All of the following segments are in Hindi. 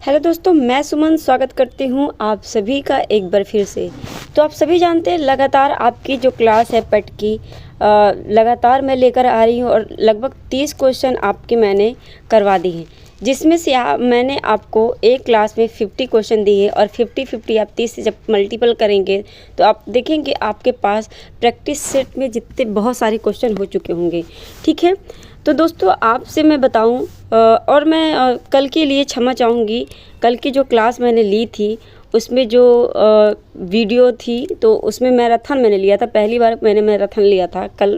हेलो दोस्तों, मैं सुमन स्वागत करती हूँ आप सभी का एक बार फिर से। तो आप सभी जानते हैं लगातार आपकी जो क्लास है पेट की लगातार मैं लेकर आ रही हूँ और लगभग 30 क्वेश्चन आपके मैंने करवा दी हैं, जिसमें से मैंने आपको एक क्लास में 50 क्वेश्चन दिए और 50-50 आप 30 से जब मल्टीपल करेंगे तो आप देखेंगे आपके पास प्रैक्टिस सेट में जितने बहुत सारे क्वेश्चन हो चुके होंगे। ठीक है, तो दोस्तों आपसे मैं बताऊं और मैं कल के लिए क्षमा चाहूँगी। कल की जो क्लास मैंने ली थी उसमें जो वीडियो थी तो उसमें मैराथन मैंने लिया था, पहली बार मैंने मैराथन लिया था। कल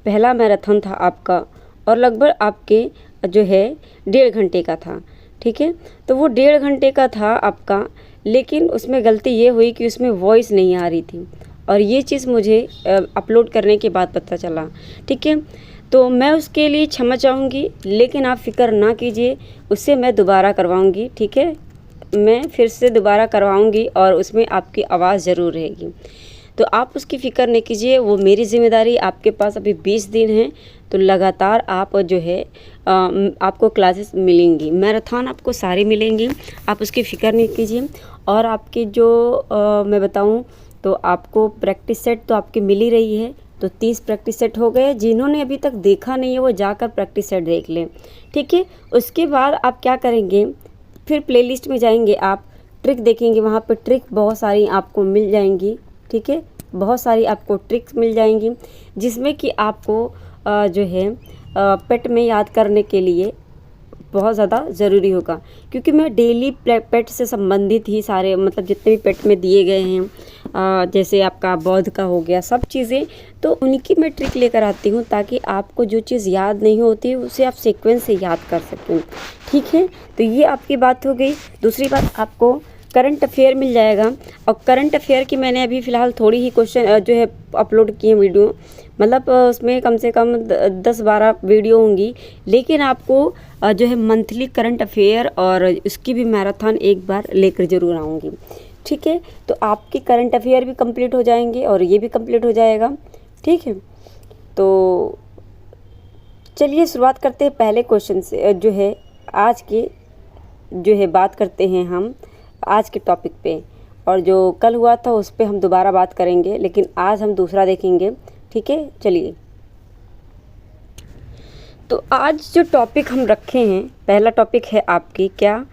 पहला मैराथन था आपका और लगभग आपके जो है 1.5 घंटे का था। ठीक है, तो वो 1.5 घंटे का था आपका, लेकिन उसमें गलती ये हुई कि उसमें वॉइस नहीं आ रही थी और ये चीज़ मुझे अपलोड करने के बाद पता चला। ठीक है, तो मैं उसके लिए क्षमा चाहूँगी, लेकिन आप फ़िक्र ना कीजिए, उससे मैं दोबारा करवाऊँगी। ठीक है, मैं फिर से दोबारा करवाऊँगी और उसमें आपकी आवाज़ ज़रूर रहेगी, तो आप उसकी फ़िक्र नहीं कीजिए, वो मेरी ज़िम्मेदारी। आपके पास अभी 20 दिन हैं, तो लगातार आप जो है आपको क्लासेस मिलेंगी, मैराथन आपको सारी मिलेंगी, आप उसकी फ़िक्र नहीं कीजिए। और आपकी जो मैं बताऊँ तो आपको प्रैक्टिस सेट तो आपकी मिल ही रही है, तो 30 प्रैक्टिस सेट हो गए। जिन्होंने अभी तक देखा नहीं है वो जाकर प्रैक्टिस सेट देख लें। ठीक है, उसके बाद आप क्या करेंगे, फिर प्लेलिस्ट में जाएंगे, आप ट्रिक देखेंगे, वहाँ पे ट्रिक बहुत सारी आपको मिल जाएंगी। ठीक है, बहुत सारी आपको ट्रिक्स मिल जाएंगी जिसमें कि आपको जो है पेट में याद करने के लिए बहुत ज़्यादा ज़रूरी होगा, क्योंकि मैं डेली पेट से संबंधित ही सारे मतलब जितने भी पेट में दिए गए हैं जैसे आपका बौद्ध का हो गया, सब चीज़ें तो उनकी मैं ट्रिक लेकर आती हूँ ताकि आपको जो चीज़ याद नहीं होती उसे आप सीक्वेंस से याद कर सकें। ठीक है, तो ये आपकी बात हो गई। दूसरी बात, आपको करंट अफेयर मिल जाएगा और करंट अफेयर की मैंने अभी फ़िलहाल थोड़ी ही क्वेश्चन जो है अपलोड किए वीडियो, मतलब उसमें कम से कम 10-12 वीडियो होंगी, लेकिन आपको जो है मंथली करंट अफेयर और उसकी भी मैराथन एक बार लेकर ज़रूर आऊँगी। ठीक है, तो आपके करंट अफेयर भी कंप्लीट हो जाएंगे और ये भी कंप्लीट हो जाएगा। ठीक है, तो चलिए शुरुआत करते हैं पहले क्वेश्चन से। जो है आज के जो है बात करते हैं हम आज के टॉपिक पे, और जो कल हुआ था उस पर हम दोबारा बात करेंगे, लेकिन आज हम दूसरा देखेंगे। ठीक है, चलिए, तो आज जो टॉपिक हम रखे हैं, पहला टॉपिक है आपकी क्या,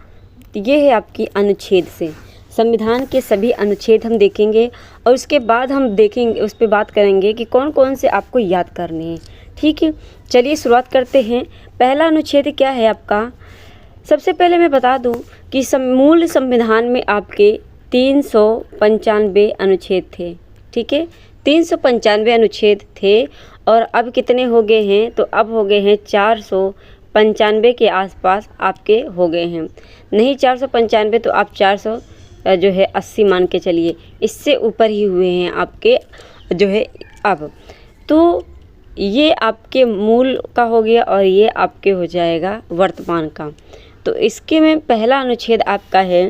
ये है आपकी अनुच्छेद से। संविधान के सभी अनुच्छेद हम देखेंगे और उसके बाद हम देखेंगे, उस पर बात करेंगे कि कौन कौन से आपको याद करने हैं। ठीक है, चलिए शुरुआत करते हैं। पहला अनुच्छेद क्या है आपका। सबसे पहले मैं बता दूं कि मूल संविधान में आपके 395 अनुच्छेद थे। ठीक है, 395 अनुच्छेद थे और अब कितने हो गए हैं, तो अब हो गए हैं 495 के आसपास आपके हो गए हैं। नहीं 495 तो आप 400 जो है 80 मान के चलिए, इससे ऊपर ही हुए हैं आपके जो है अब। तो ये आपके मूल का हो गया और ये आपके हो जाएगा वर्तमान का। तो इसके में पहला अनुच्छेद आपका है।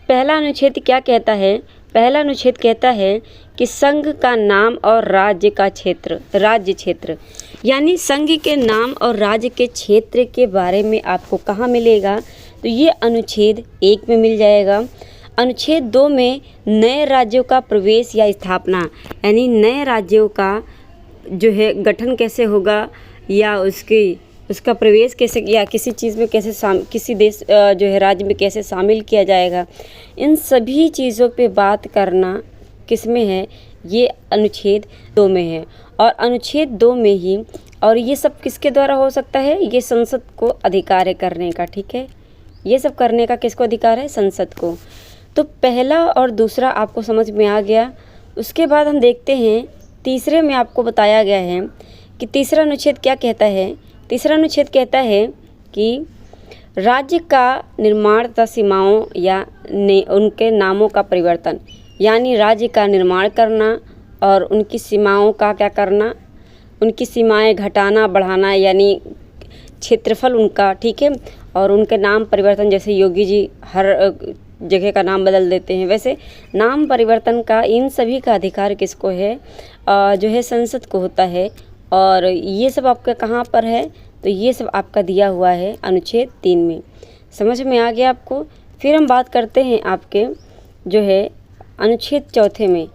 पहला अनुच्छेद क्या कहता है, पहला अनुच्छेद कहता है कि संघ का नाम और राज्य का क्षेत्र, राज्य क्षेत्र, यानी संघ के नाम और राज्य के क्षेत्र के बारे में आपको कहाँ मिलेगा, तो ये अनुच्छेद 1 में मिल जाएगा। अनुच्छेद 2 में नए राज्यों का प्रवेश या स्थापना, यानी नए राज्यों का जो है गठन कैसे होगा या उसका प्रवेश कैसे या किसी चीज़ में कैसे किसी देश जो है राज्य में कैसे शामिल किया जाएगा, इन सभी चीज़ों पे बात करना किस में है, ये अनुच्छेद 2 में है। और अनुच्छेद 2 में ही, और ये सब किसके द्वारा हो सकता है, ये संसद को अधिकार है करने का। ठीक है, ये सब करने का किसको अधिकार है, संसद को। तो पहला और दूसरा आपको समझ में आ गया। उसके बाद हम देखते हैं तीसरे में आपको बताया गया है कि तीसरा अनुच्छेद क्या कहता है। तीसरा अनुच्छेद कहता है कि राज्य का निर्माण तथा सीमाओं या उनके नामों का परिवर्तन, यानी राज्य का निर्माण करना और उनकी सीमाओं का क्या करना, उनकी सीमाएं घटाना बढ़ाना, यानी क्षेत्रफल उनका। ठीक है, और उनके नाम परिवर्तन, जैसे योगी जी हर जगह का नाम बदल देते हैं, वैसे नाम परिवर्तन का इन सभी का अधिकार किसको है, जो है संसद को होता है। और ये सब आपका कहाँ पर है, तो ये सब आपका दिया हुआ है अनुच्छेद 3 में। समझ में आ गया आपको। फिर हम बात करते हैं आपके जो है अनुच्छेद 4 में।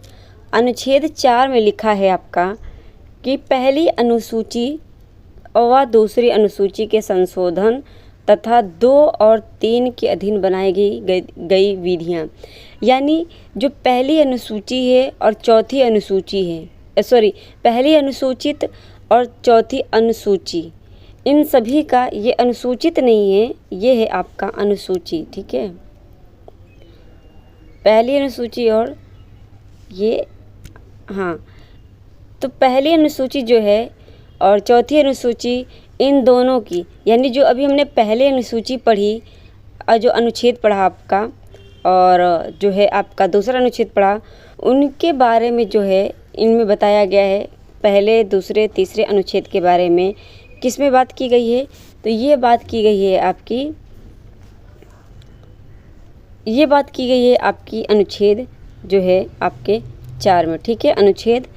अनुच्छेद 4 में लिखा है आपका कि पहली अनुसूची व दूसरी अनुसूची के संशोधन तथा 2 और 3 के अधीन बनाई गई विधियाँ, यानी जो पहली अनुसूची है और चौथी अनुसूची है, पहली अनुसूचित और चौथी अनुसूची, इन सभी का, ये अनुसूचित नहीं है, ये है आपका अनुसूची। ठीक है, पहली अनुसूची और ये, हाँ, तो पहली अनुसूची जो है और चौथी अनुसूची, इन दोनों की, यानी जो अभी हमने पहले अनुसूची पढ़ी और जो अनुच्छेद पढ़ा आपका, और जो है आपका दूसरा अनुच्छेद पढ़ा, उनके बारे में जो है इनमें बताया गया है पहले, दूसरे, तीसरे अनुच्छेद के बारे में। किस में बात की गई है? तो ये बात की गई है आपकी अनुच्छेद जो है आपके 4 में। ठीक है, अनुच्छेद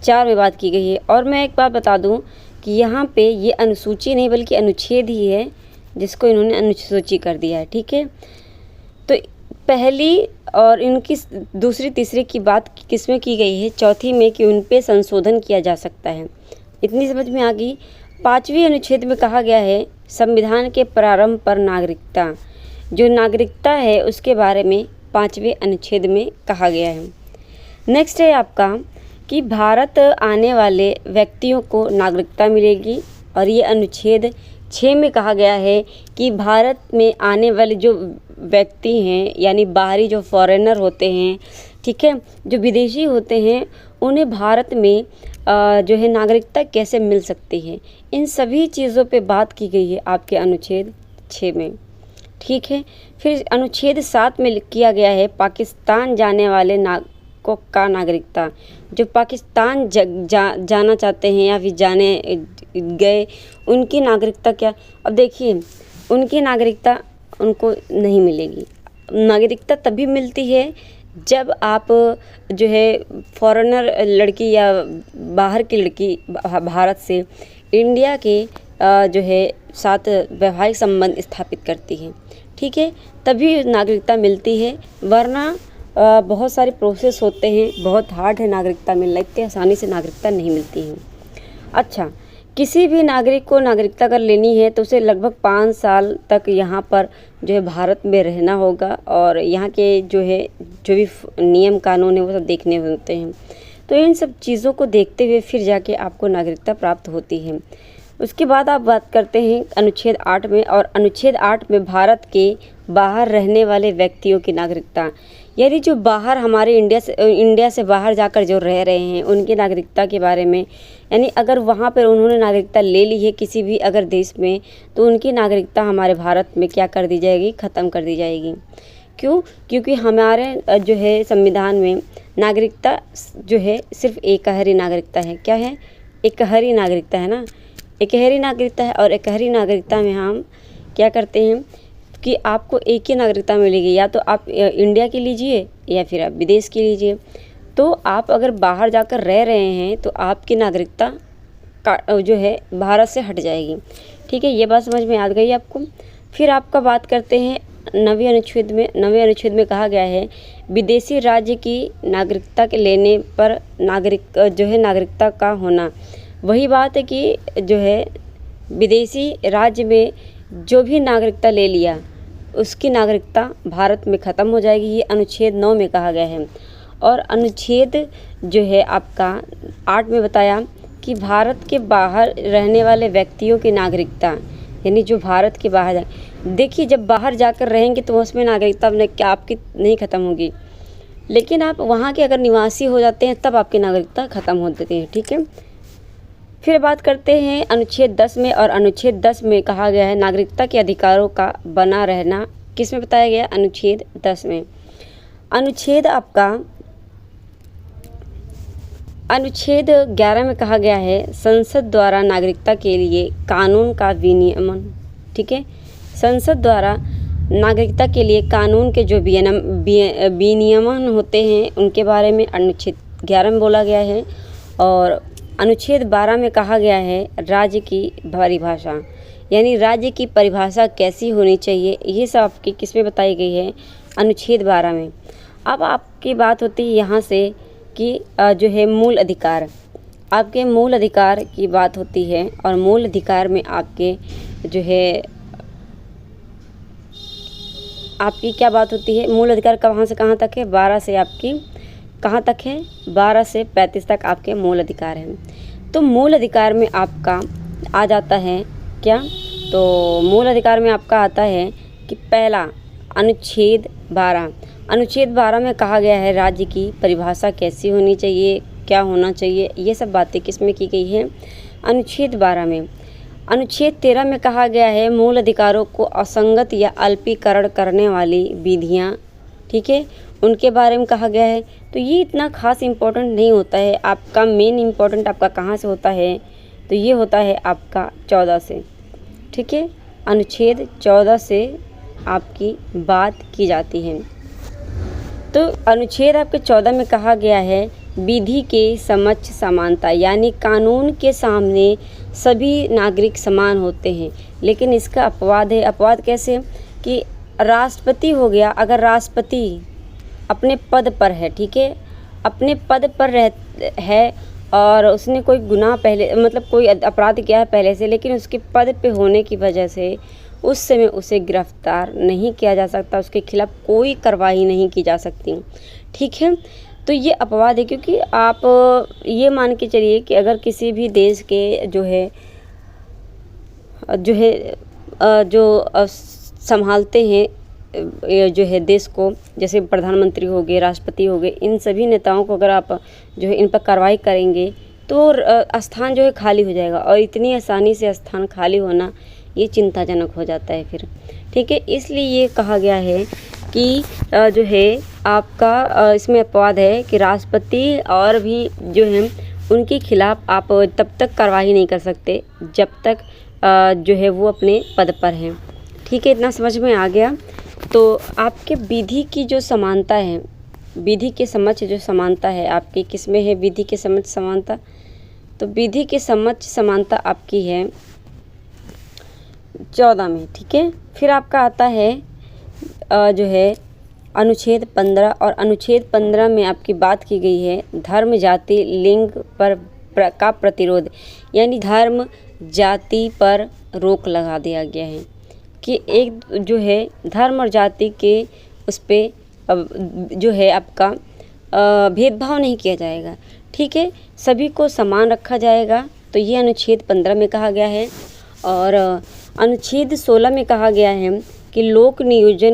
4 में बात की गई है। और मैं एक बात बता दूं कि यहाँ पे ये अनुसूची नहीं बल्कि अनुच्छेद ही है, जिसको इन्होंने अनुसूची कर दिया है। ठीक है, तो पहली और इनकी दूसरी, तीसरी की बात किस में की गई है? चौथी में, कि उन पे संशोधन किया जा सकता है। इतनी समझ में आ गई। 5वें अनुच्छेद में कहा गया है संविधान के प्रारंभ पर नागरिकता, जो नागरिकता है उसके बारे में 5वें अनुच्छेद में कहा गया है। नेक्स्ट है आपका कि भारत आने वाले व्यक्तियों को नागरिकता मिलेगी, और ये अनुच्छेद 6 में कहा गया है कि भारत में आने वाले जो व्यक्ति हैं, यानी बाहरी जो फॉरेनर होते हैं, ठीक है, जो विदेशी होते हैं, उन्हें भारत में जो है नागरिकता कैसे मिल सकती है, इन सभी चीज़ों पे बात की गई है आपके अनुच्छेद 6 में। ठीक है, फिर अनुच्छेद 7 में किया गया है पाकिस्तान जाने वाले का नागरिकता, जो पाकिस्तान जाना चाहते हैं या फिर जाने गए, उनकी नागरिकता क्या? अब देखिए, उनकी नागरिकता उनको नहीं मिलेगी। नागरिकता तभी मिलती है जब आप जो है फॉरेनर लड़की या बाहर की लड़की भारत से इंडिया के जो है साथ वैवाहिक संबंध स्थापित करती है। ठीक है, तभी नागरिकता मिलती है, वरना बहुत सारे प्रोसेस होते हैं, बहुत हार्ड है नागरिकता मिलना, इतनी आसानी से नागरिकता नहीं मिलती है। अच्छा, किसी भी नागरिक को नागरिकता अगर लेनी है तो उसे लगभग 5 साल तक यहाँ पर जो है भारत में रहना होगा, और यहाँ के जो भी नियम कानून है वो सब देखने होते हैं। तो इन सब चीज़ों को देखते हुए फिर जाके आपको नागरिकता प्राप्त होती है। उसके बाद आप बात करते हैं अनुच्छेद 8 में, और अनुच्छेद 8 में भारत के बाहर रहने वाले व्यक्तियों की नागरिकता, यानी जो बाहर हमारे इंडिया से बाहर जाकर जो रह रहे हैं उनकी नागरिकता के बारे में, यानी अगर वहाँ पर उन्होंने नागरिकता ले ली है किसी भी अगर देश में, तो उनकी नागरिकता हमारे भारत में क्या कर दी जाएगी? ख़त्म कर दी जाएगी। क्यों? क्योंकि हमारे जो है संविधान में नागरिकता जो है सिर्फ एकहरी नागरिकता है। क्या है? एकहरी नागरिकता है ना, एकहरी नागरिकता है। और एकहरी नागरिकता में हम क्या करते हैं कि आपको एक ही नागरिकता मिलेगी, या तो आप इंडिया की लीजिए या फिर आप विदेश की लीजिए। तो आप अगर बाहर जाकर रह रहे हैं तो आपकी नागरिकता जो है भारत से हट जाएगी। ठीक है, ये बात समझ में आ गई आपको। फिर आपका बात करते हैं 9वें अनुच्छेद में। 9वें अनुच्छेद में कहा गया है विदेशी राज्य की नागरिकता के लेने पर नागरिकता का होना। वही बात है कि जो है विदेशी राज्य में जो भी नागरिकता ले लिया उसकी नागरिकता भारत में ख़त्म हो जाएगी, ये अनुच्छेद 9 में कहा गया है। और अनुच्छेद जो है आपका 8 में बताया कि भारत के बाहर रहने वाले व्यक्तियों की नागरिकता, यानी जो भारत के बाहर देखिए, जब बाहर जाकर रहेंगे तो उसमें नागरिकता क्या आपकी नहीं ख़त्म होगी, लेकिन आप वहाँ के अगर निवासी हो जाते हैं तब आपकी नागरिकता ख़त्म हो जाती है। ठीक है, फिर बात करते हैं अनुच्छेद 10 में। और अनुच्छेद 10 में कहा गया है नागरिकता के अधिकारों का बना रहना। किस में बताया गया? अनुच्छेद 10 में। अनुच्छेद 11 में कहा गया है संसद द्वारा नागरिकता के लिए कानून का विनियमन। ठीक है, संसद द्वारा नागरिकता के लिए कानून के जो विनियमन होते हैं उनके बारे में अनुच्छेद 11 में बोला गया है। और अनुच्छेद 12 में कहा गया है राज्य की परिभाषा, यानी राज्य की परिभाषा कैसी होनी चाहिए, ये सब आपकी किस में बताई गई है, अनुच्छेद 12 में। अब आपकी बात होती है यहाँ से कि जो है मूल अधिकार, आपके मूल अधिकार की बात होती है। और मूल अधिकार में आपके जो है आपकी क्या बात होती है, मूल अधिकार कहाँ से कहाँ तक है, 12 से आपकी कहाँ तक है, 12 से 35 तक आपके मूल अधिकार हैं। तो मूल अधिकार में आपका आ जाता है क्या, तो मूल अधिकार में आपका आता है कि पहला अनुच्छेद 12, अनुच्छेद 12 में कहा गया है राज्य की परिभाषा कैसी होनी चाहिए, क्या होना चाहिए, ये सब बातें किस में की गई है, अनुच्छेद 12 में। अनुच्छेद 13 में कहा गया है मूल अधिकारों को असंगत या अल्पीकरण करने वाली विधियाँ, ठीक है, उनके बारे में कहा गया है। तो ये इतना खास इम्पोर्टेंट नहीं होता है, आपका मेन इम्पोर्टेंट आपका कहाँ से होता है, तो ये होता है आपका 14 से, ठीक है, अनुच्छेद 14 से आपकी बात की जाती है। तो अनुच्छेद आपके 14 में कहा गया है विधि के समक्ष समानता, यानी कानून के सामने सभी नागरिक समान होते हैं। लेकिन इसका अपवाद है, अपवाद कैसे कि राष्ट्रपति हो गया, अगर राष्ट्रपति अपने पद पर है, ठीक है, अपने पद पर है और उसने कोई गुनाह पहले मतलब कोई अपराध किया है पहले से, लेकिन उसके पद पे होने की वजह से उस समय उसे गिरफ्तार नहीं किया जा सकता, उसके खिलाफ कोई कार्रवाई नहीं की जा सकती, ठीक है। तो ये अपवाद है, क्योंकि आप ये मान के चलिए कि अगर किसी भी देश के जो संभालते हैं जो है देश को, जैसे प्रधानमंत्री हो गए, राष्ट्रपति हो गए, इन सभी नेताओं को अगर आप जो है इन पर कार्रवाई करेंगे तो स्थान जो है खाली हो जाएगा, और इतनी आसानी से स्थान खाली होना ये चिंताजनक हो जाता है फिर, ठीक है। इसलिए ये कहा गया है कि जो है आपका इसमें अपवाद है कि राष्ट्रपति और भी जो है उनके खिलाफ आप तब तक कार्रवाई नहीं कर सकते जब तक जो है वो अपने पद पर हैं, ठीक है। इतना समझ में आ गया। तो आपके विधि की जो समानता है, विधि के समक्ष जो समानता है आपकी किस में है, विधि के समक्ष समानता, तो विधि के समक्ष समानता आपकी है 14 में, ठीक है। फिर आपका आता है जो है अनुच्छेद 15, और अनुच्छेद 15 में आपकी बात की गई है धर्म, जाति, लिंग का प्रतिरोध, यानी धर्म जाति पर रोक लगा दिया गया है कि एक जो है धर्म और जाति के उस पर जो है आपका भेदभाव नहीं किया जाएगा, ठीक है, सभी को समान रखा जाएगा। तो ये अनुच्छेद 15 में कहा गया है। और अनुच्छेद 16 में कहा गया है कि लोक नियोजन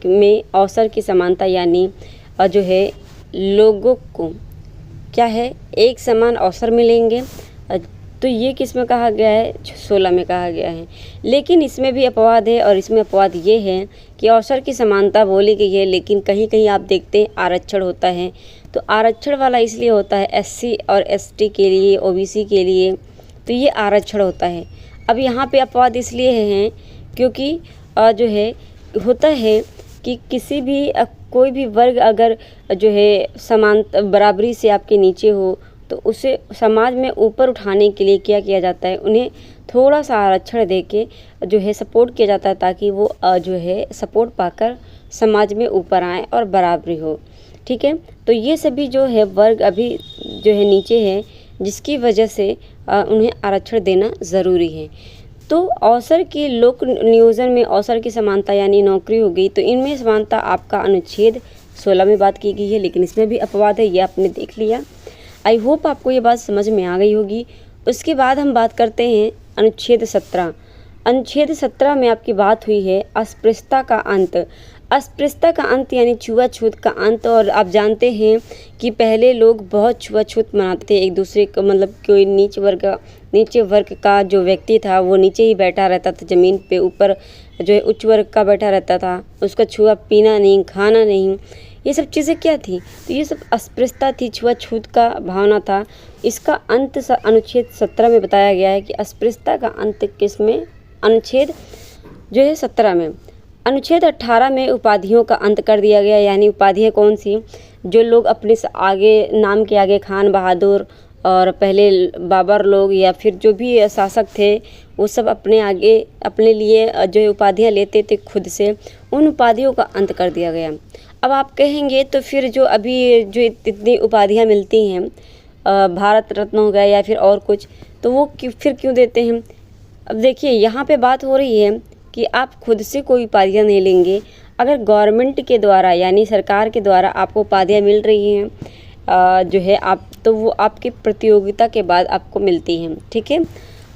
में अवसर की समानता, यानी जो है लोगों को क्या है एक समान अवसर मिलेंगे। तो ये किस में कहा गया है, 16 में कहा गया है। लेकिन इसमें भी अपवाद है, और इसमें अपवाद ये है कि अवसर की समानता बोली गई है, लेकिन कहीं कहीं आप देखते हैं आरक्षण होता है। तो आरक्षण वाला इसलिए होता है SC और ST के लिए, OBC के लिए, तो ये आरक्षण होता है। अब यहाँ पे अपवाद इसलिए हैं क्योंकि जो है होता है कि किसी भी कोई भी वर्ग अगर जो है समान बराबरी से आपके नीचे हो, तो उसे समाज में ऊपर उठाने के लिए क्या किया जाता है, उन्हें थोड़ा सा आरक्षण देके जो है सपोर्ट किया जाता है, ताकि वो जो है सपोर्ट पाकर समाज में ऊपर आए और बराबरी हो, ठीक है। तो ये सभी जो है वर्ग अभी जो है नीचे है, जिसकी वजह से उन्हें आरक्षण देना ज़रूरी है। तो अवसर के लोक नियोजन में अवसर की समानता यानी नौकरी हो गई, तो इनमें समानता आपका अनुच्छेद 16 में बात की गई है, लेकिन इसमें भी अपवाद है, ये आपने देख लिया। आई होप आपको ये बात समझ में आ गई होगी। उसके बाद हम बात करते हैं अनुच्छेद 17। अनुच्छेद 17 में आपकी बात हुई है अस्पृश्यता का अंत। अस्पृश्यता का अंत यानी छुआछूत का अंत। और आप जानते हैं कि पहले लोग बहुत छुआछूत मनाते थे एक दूसरे को, मतलब कोई नीचे वर्ग का जो व्यक्ति था वो नीचे ही बैठा रहता था ज़मीन पे, ऊपर जो है उच्च वर्ग का बैठा रहता था, उसका छुआ पीना नहीं, खाना नहीं, ये सब चीज़ें क्या थी, तो ये सब अस्पृश्यता थी, छुआछूत का भावना था। इसका अंत अनुच्छेद 17 में बताया गया है कि अस्पृश्यता का अंत किस में, अनुच्छेद जो है 17 में। अनुच्छेद 18 में उपाधियों का अंत कर दिया गया, यानी उपाधियाँ कौन सी, जो लोग अपने से आगे नाम के आगे खान बहादुर और पहले बाबर लोग या फिर जो भी शासक थे वो सब अपने आगे अपने लिए जो है उपाधियाँ लेते थे खुद से, उन उपाधियों का अंत कर दिया गया। अब आप कहेंगे तो फिर जो अभी जो इतनी उपाधियाँ मिलती हैं, भारत रत्न हो गया या फिर और कुछ, तो वो फिर क्यों देते हैं? अब देखिए यहाँ पे बात हो रही है कि आप खुद से कोई उपाधियाँ नहीं लेंगे, अगर गवर्नमेंट के द्वारा यानी सरकार के द्वारा आपको उपाधियाँ मिल रही हैं जो है आप, तो वो आपकी प्रतियोगिता के बाद आपको मिलती हैं, ठीक है,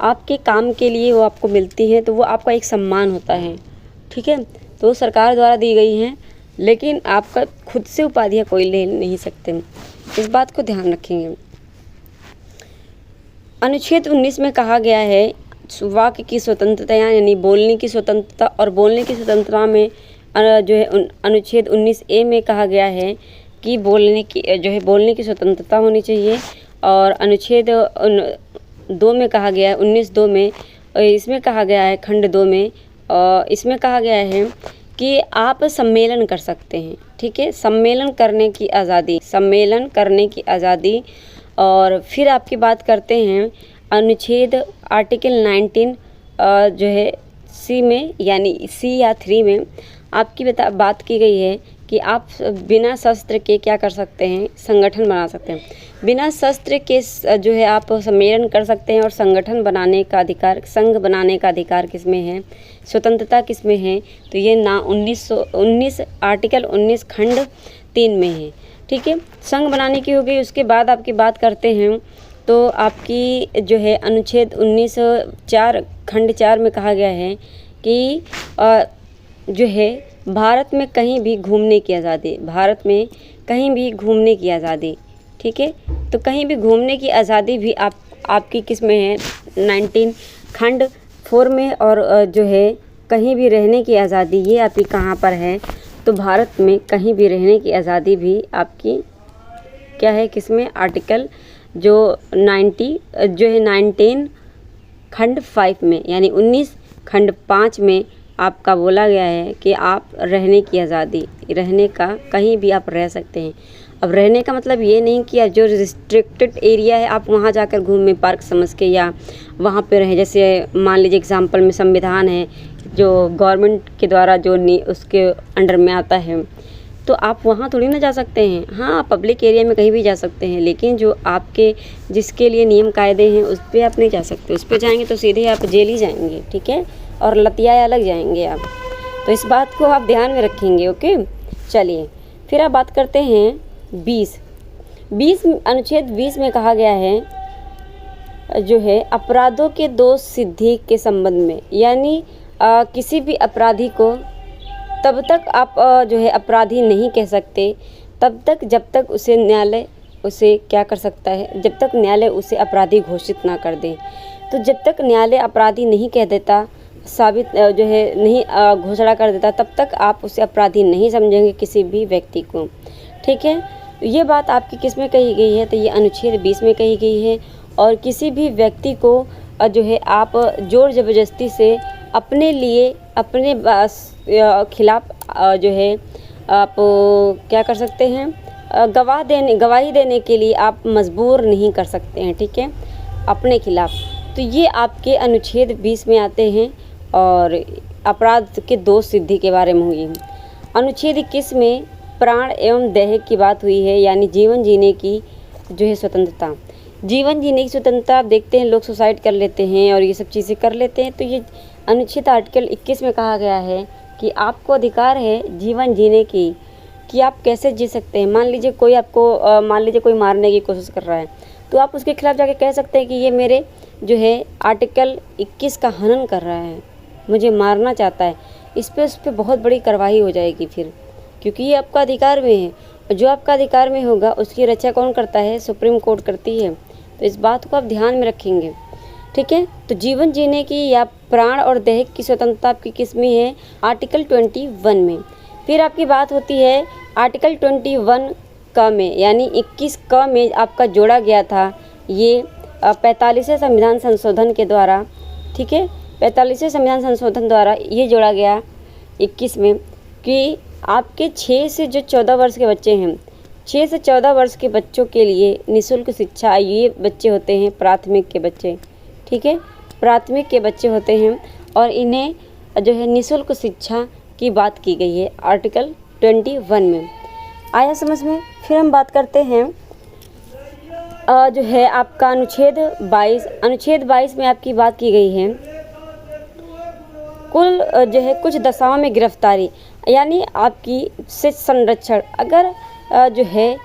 आपके काम के लिए वो आपको मिलती हैं, तो वो आपका एक सम्मान होता है, ठीक है, तो वो सरकार द्वारा दी गई हैं, लेकिन आपका खुद से उपाधियाँ कोई ले नहीं सकते, इस बात को ध्यान रखेंगे। अनुच्छेद 19 में कहा गया है वाक्य की स्वतंत्रता यानी बोलने की स्वतंत्रता, और बोलने की स्वतंत्रता में जो है अनुच्छेद 19A में कहा गया है कि बोलने की स्वतंत्रता होनी चाहिए, और अनुच्छेद 2 में कहा गया है 19(2) में, इसमें कहा गया है खंड 2 में, इसमें कहा गया है कि आप सम्मेलन कर सकते हैं, ठीक है, सम्मेलन करने की आज़ादी। और फिर आपकी बात करते हैं अनुच्छेद आर्टिकल 19 जो है सी में यानी सी या 3 में आपकी बात की गई है कि आप बिना शस्त्र के क्या कर सकते हैं, संगठन बना सकते हैं। बिना शस्त्र के जो है आप सम्मेलन कर सकते हैं, और संगठन बनाने का अधिकार, संघ बनाने का अधिकार किसमें है, स्वतंत्रता किसमें है, तो ये ना 19 आर्टिकल 19 खंड 3 में है, ठीक है, संघ बनाने की हो गई। उसके बाद आपकी बात करते हैं तो आपकी जो है अनुच्छेद 19 4 खंड 4 में कहा गया है कि जो है भारत में कहीं भी घूमने की आज़ादी, भारत में कहीं भी घूमने की आज़ादी, ठीक है, तो कहीं भी घूमने की आज़ादी भी आपकी किस में है, 19 खंड 4 में, और जो है कहीं भी रहने की आज़ादी ये आपकी कहाँ पर है, तो भारत में कहीं भी रहने की आज़ादी भी आपकी क्या है, किसमें, आर्टिकल जो 19 खंड 5 में यानी 19 खंड 5 में आपका बोला गया है कि आप रहने की आज़ादी, रहने का कहीं भी आप रह सकते हैं। अब रहने का मतलब ये नहीं कि जो रिस्ट्रिक्टेड एरिया है आप वहाँ जाकर घूमें पार्क समझ के या वहाँ पे रहें, जैसे मान लीजिए एग्जाम्पल में संविधान है जो गवर्नमेंट के द्वारा जो उसके अंडर में आता है, तो आप वहाँ थोड़ी ना जा सकते हैं। हाँ, पब्लिक एरिया में कहीं भी जा सकते हैं, लेकिन जो आपके जिसके लिए नियम कायदे हैं उस पर आप नहीं जा सकते। उस पर जाएंगे तो सीधे आप जेल ही जाएंगे, ठीक है, और लतियाए अलग जाएंगे आप, तो इस बात को आप ध्यान में रखेंगे। ओके, चलिए फिर आप बात करते हैं 20 अनुच्छेद 20 में कहा गया है जो है अपराधों के दोष सिद्धि के संबंध में, यानी किसी भी अपराधी को तब तक आप जो है अपराधी नहीं कह सकते तब तक जब तक उसे न्यायालय उसे क्या कर सकता है, जब तक न्यायालय उसे अपराधी घोषित ना कर दे। तो जब तक न्यायालय अपराधी नहीं कह देता, साबित जो है नहीं घोषणा कर देता, तब तक आप उसे अपराधी नहीं समझेंगे किसी भी व्यक्ति को, ठीक है। ये बात आपकी किस में कही गई है, तो ये अनुच्छेद 20 में कही गई है। और किसी भी व्यक्ति को जो है आप जोर ज़बरदस्ती से अपने लिए अपने खिलाफ जो है आप क्या कर सकते हैं, गवाही देने के लिए आप मजबूर नहीं कर सकते हैं, ठीक है, अपने खिलाफ। तो ये आपके अनुच्छेद 20 में आते हैं और अपराध के दोष सिद्धि के बारे में हुई। अनुच्छेद 21 में प्राण एवं देह की बात हुई है, यानी जीवन जीने की जो है स्वतंत्रता। जीवन जीने की स्वतंत्रता आप देखते हैं लोग सुसाइड कर लेते हैं और ये सब चीज़ें कर लेते हैं, तो ये अनुच्छेद आर्टिकल 21 में कहा गया है कि आपको अधिकार है जीवन जीने की, कि आप कैसे जी सकते हैं। मान लीजिए कोई आपको मान लीजिए कोई मारने की कोशिश कर रहा है, तो आप उसके खिलाफ जाके कह सकते हैं कि ये मेरे जो है आर्टिकल 21 का हनन कर रहा है, मुझे मारना चाहता है। उस पर बहुत बड़ी कार्रवाई हो जाएगी फिर, क्योंकि ये आपका अधिकार में है। जो आपका अधिकार में होगा उसकी रक्षा कौन करता है, सुप्रीम कोर्ट करती है। तो इस बात को आप ध्यान में रखेंगे, ठीक है। तो जीवन जीने की या प्राण और देह की स्वतंत्रता आपकी किस में है, आर्टिकल 21 में। फिर आपकी बात होती है आर्टिकल 21 क में, यानी 21 क में आपका जोड़ा गया था ये 45वें संविधान संशोधन के द्वारा, ठीक है, 45वें संविधान संशोधन द्वारा ये जोड़ा गया 21 में कि आपके 6 से जो 14 वर्ष के बच्चे हैं, 6 से 14 वर्ष के बच्चों के लिए निःशुल्क शिक्षा, ये बच्चे होते हैं प्राथमिक के बच्चे, ठीक है, प्राथमिक के बच्चे होते हैं और इन्हें जो है निःशुल्क शिक्षा की बात की गई है आर्टिकल 21 में। आया समझ में। फिर हम बात करते हैं जो है आपका अनुच्छेद 22 में आपकी बात की गई है कुल जो है कुछ दशाओं में गिरफ्तारी, यानी आपकी से संरक्षण। अगर जो है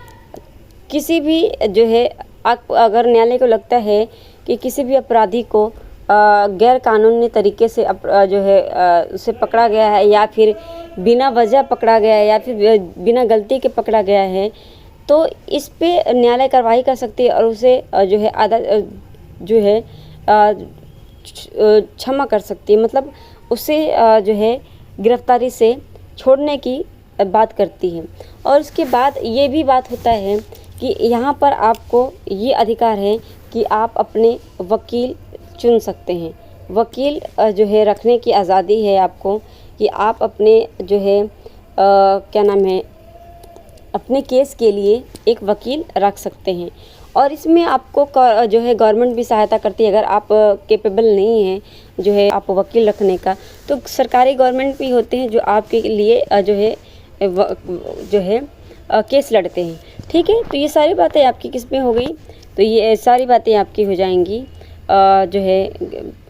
किसी भी जो है अगर न्यायालय को लगता है कि किसी भी अपराधी को गैर कानूनी तरीके से जो है उसे पकड़ा गया है या फिर बिना वजह पकड़ा गया है या फिर बिना गलती के पकड़ा गया है, तो इस पे न्यायालय कार्रवाई कर सकती है और उसे जो है जो है क्षमा कर सकती है, मतलब उसे जो है गिरफ्तारी से छोड़ने की बात करती है। और उसके बाद ये भी बात होता है कि यहाँ पर आपको ये अधिकार है कि आप अपने वकील चुन सकते हैं। वकील जो है रखने की आज़ादी है आपको कि आप अपने जो है क्या नाम है अपने केस के लिए एक वकील रख सकते हैं। और इसमें आपको जो है गवर्नमेंट भी सहायता करती है। अगर आप कैपेबल नहीं हैं जो है आप वकील रखने का, तो सरकारी गवर्नमेंट भी होते हैं जो आपके लिए जो है केस लड़ते हैं, ठीक है। तो ये सारी बातें आपकी किस में हो गई, तो ये सारी बातें आपकी हो जाएंगी जो है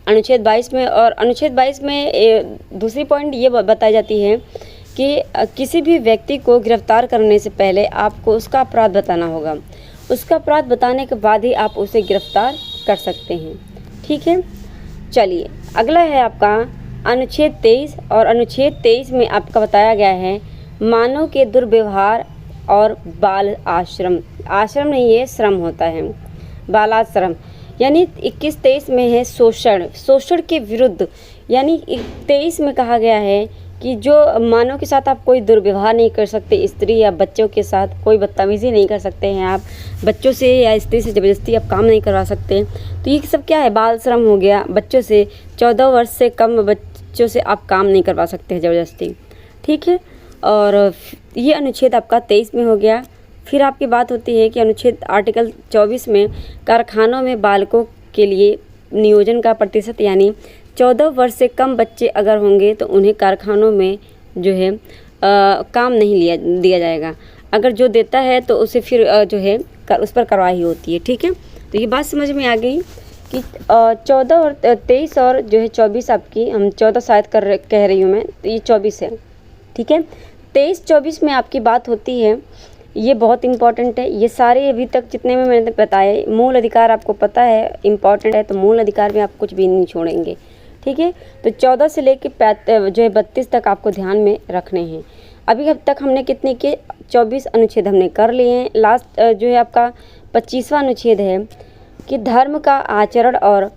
अनुच्छेद 22 में। और अनुच्छेद 22 में दूसरी पॉइंट ये बताई जाती है कि किसी भी व्यक्ति को गिरफ्तार करने से पहले आपको उसका अपराध बताना होगा। उसका अपराध बताने के बाद ही आप उसे गिरफ्तार कर सकते हैं, ठीक है। चलिए अगला है आपका अनुच्छेद 23 और अनुच्छेद 23 में आपका बताया गया है मानव के दुर्व्यवहार और बाल आश्रम। आश्रम नहीं, ये श्रम होता है, बालाश्रम। यानी 21-23 में है शोषण के विरुद्ध। यानी 23 में कहा गया है कि जो मानव के साथ आप कोई दुर्व्यवहार नहीं कर सकते, स्त्री या बच्चों के साथ कोई बदतमीज़ी नहीं कर सकते हैं, आप बच्चों से या स्त्री से ज़बरदस्ती आप काम नहीं करवा सकते। तो ये सब क्या है, बाल श्रम हो गया। बच्चों से 14 वर्ष से कम बच्चों से आप काम नहीं करवा सकते हैं ज़बरदस्ती, ठीक है। और ये अनुच्छेद आपका 23 में हो गया। फिर आपकी बात होती है कि अनुच्छेद आर्टिकल 24 में कारखानों में बालकों के लिए नियोजन का प्रतिशत, यानी 14 वर्ष से कम बच्चे अगर होंगे तो उन्हें कारखानों में जो है काम नहीं दिया जाएगा। अगर जो देता है तो उसे फिर जो है उस पर कार्रवाई होती है, ठीक है। तो ये बात समझ में आ गई कि 14 और 23 और जो है 24 आपकी, हम 14 शायद कह रही हूँ मैं, तो ये 24 है, ठीक है। 23-24 में आपकी बात होती है, ये बहुत इम्पॉर्टेंट है। ये सारे अभी तक जितने में मैंने बताए मूल अधिकार आपको पता है इम्पॉर्टेंट है, तो मूल अधिकार में आप कुछ भी नहीं छोड़ेंगे, ठीक है। तो 14 से लेकर जो है 32 तक आपको ध्यान में रखने हैं। अभी अब तक हमने कितने के 24 अनुच्छेद हमने कर लिए हैं। लास्ट जो है आपका 25वां अनुच्छेद है कि धर्म का आचरण और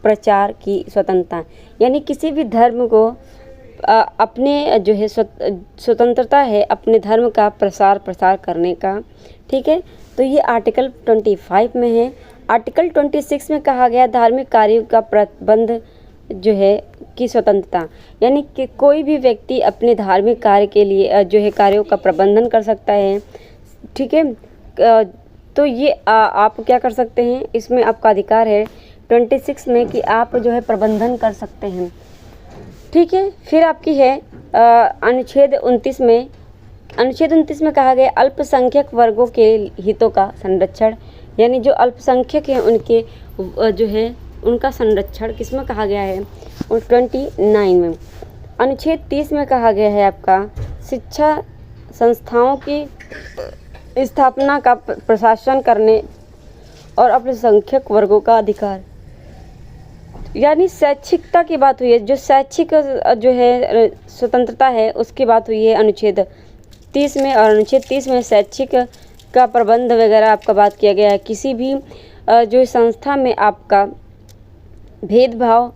प्रचार की स्वतंत्रता, यानी किसी भी धर्म को अपने जो है स्वतंत्रता है अपने धर्म का प्रसार करने का, ठीक है। तो ये आर्टिकल 25 में है। आर्टिकल 26 में कहा गया धार्मिक कार्यों का प्रबंध जो है की स्वतंत्रता, यानी कि कोई भी व्यक्ति अपने धार्मिक कार्य के लिए जो है कार्यों का प्रबंधन कर सकता है, ठीक है। तो ये आप क्या कर सकते हैं, इसमें आपका अधिकार है 26 में कि आप जो है प्रबंधन कर सकते हैं, ठीक है। फिर आपकी है अनुच्छेद 29 में। अनुच्छेद 29 में कहा गया अल्पसंख्यक वर्गों के हितों का संरक्षण, यानी जो अल्पसंख्यक हैं उनके जो है उनका संरक्षण किसमें कहा गया है, 29 में। अनुच्छेद 30 में कहा गया है आपका शिक्षा संस्थाओं की स्थापना का प्रशासन करने और अल्पसंख्यक वर्गों का अधिकार, यानी शैक्षिकता की बात हुई है। जो शैक्षिक जो है स्वतंत्रता है उसकी बात हुई है अनुच्छेद 30 में। और अनुच्छेद 30 में शैक्षिक का प्रबंध वगैरह आपका बात किया गया है। किसी भी जो संस्था में आपका भेदभाव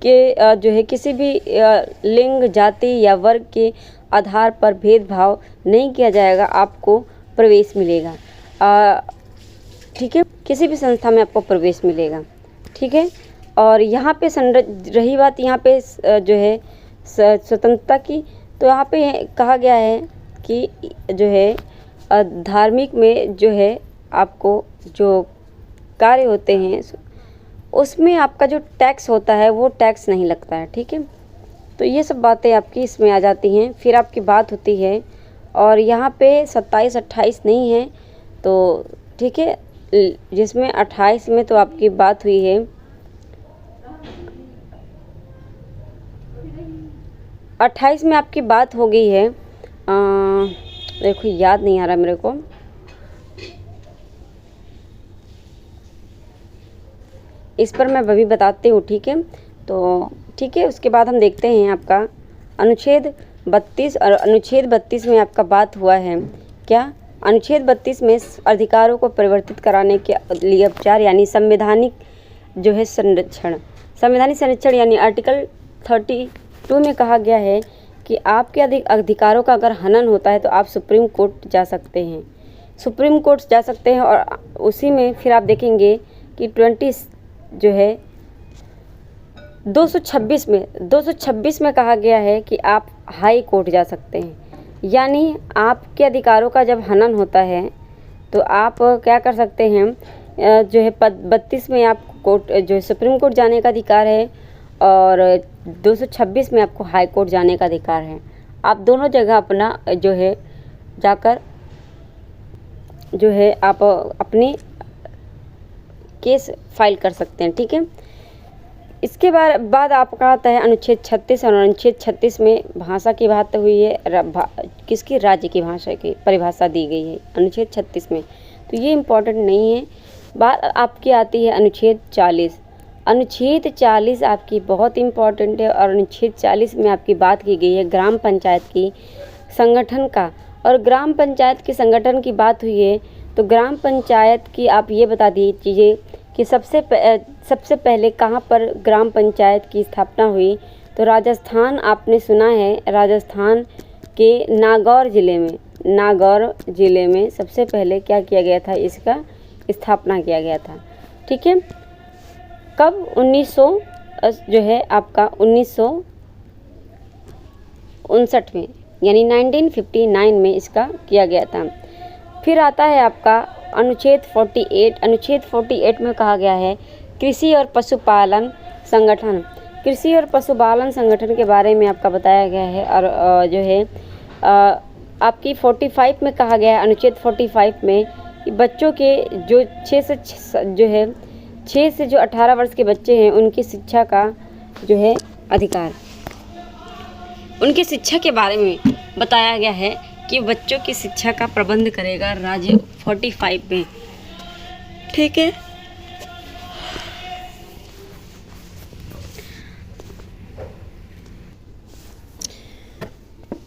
के जो है किसी भी लिंग, जाति या वर्ग के आधार पर भेदभाव नहीं किया जाएगा, आपको प्रवेश मिलेगा, ठीक है। किसी भी संस्था में आपको प्रवेश मिलेगा, ठीक है। और यहाँ पे रही बात यहाँ पे जो है स्वतंत्रता की, तो यहाँ पे कहा गया है कि जो है धार्मिक में जो है आपको जो कार्य होते हैं उसमें आपका जो टैक्स होता है वो टैक्स नहीं लगता है। ठीक है, तो ये सब बातें आपकी इसमें आ जाती हैं। फिर आपकी बात होती है और यहाँ पे 27-28 नहीं है, तो ठीक है, जिसमें 28 में तो आपकी बात हुई है, 28 में आपकी बात हो गई है। देखो याद नहीं आ रहा मेरे को, इस पर मैं अभी बताती हूँ। ठीक है, तो ठीक है, उसके बाद हम देखते हैं आपका अनुच्छेद 32 और अनुच्छेद 32 में आपका बात हुआ है क्या। अनुच्छेद 32 में अधिकारों को परिवर्तित कराने के लिए उपचार यानी संवैधानिक जो है संरक्षण, संवैधानिक संरक्षण यानी आर्टिकल 32 में कहा गया है कि आपके अधिकारों का अगर हनन होता है तो आप सुप्रीम कोर्ट जा सकते हैं, सुप्रीम कोर्ट जा सकते हैं। और उसी में फिर आप देखेंगे कि 20 जो है 226 में कहा गया है कि आप हाई कोर्ट जा सकते हैं। यानी आपके अधिकारों का जब हनन होता है तो आप क्या कर सकते हैं, जो है 32 में आप कोर्ट जो है सुप्रीम कोर्ट जाने का अधिकार है और 226 में आपको हाई कोर्ट जाने का अधिकार है। आप दोनों जगह अपना जो है जाकर जो है आप अपनी केस फाइल कर सकते हैं। ठीक है, इसके बाद आपका आता है अनुच्छेद 36 और अनुच्छेद 36 में भाषा की बात हुई है, किसकी, राज्य की भाषा की परिभाषा दी गई है अनुच्छेद 36 में, तो ये इम्पोर्टेंट नहीं है। बात आपकी आती है अनुच्छेद 40। अनुच्छेद 40 आपकी बहुत इम्पोर्टेंट है और अनुच्छेद 40 में आपकी बात की गई है ग्राम पंचायत की संगठन का। और ग्राम पंचायत के संगठन की बात हुई है तो ग्राम पंचायत की आप ये बता दीजिए कि सबसे पहले कहाँ पर ग्राम पंचायत की स्थापना हुई। तो राजस्थान, आपने सुना है, राजस्थान के नागौर ज़िले में सबसे पहले क्या किया गया था, इसका स्थापना किया गया था। ठीक है, कब, 1900 जो है आपका 1959 में, यानी 1959 में इसका किया गया था। फिर आता है आपका अनुच्छेद 48। अनुच्छेद 48 में कहा गया है कृषि और पशुपालन संगठन, कृषि और पशुपालन संगठन के बारे में आपका बताया गया है। और जो है आपकी 45 में कहा गया है, अनुच्छेद 45 में कि बच्चों के जो 6 से जो 18 वर्ष के बच्चे हैं उनकी शिक्षा का जो है अधिकार, उनकी शिक्षा के बारे में बताया गया है कि बच्चों की शिक्षा का प्रबंध करेगा राज्य 45 में। ठीक है,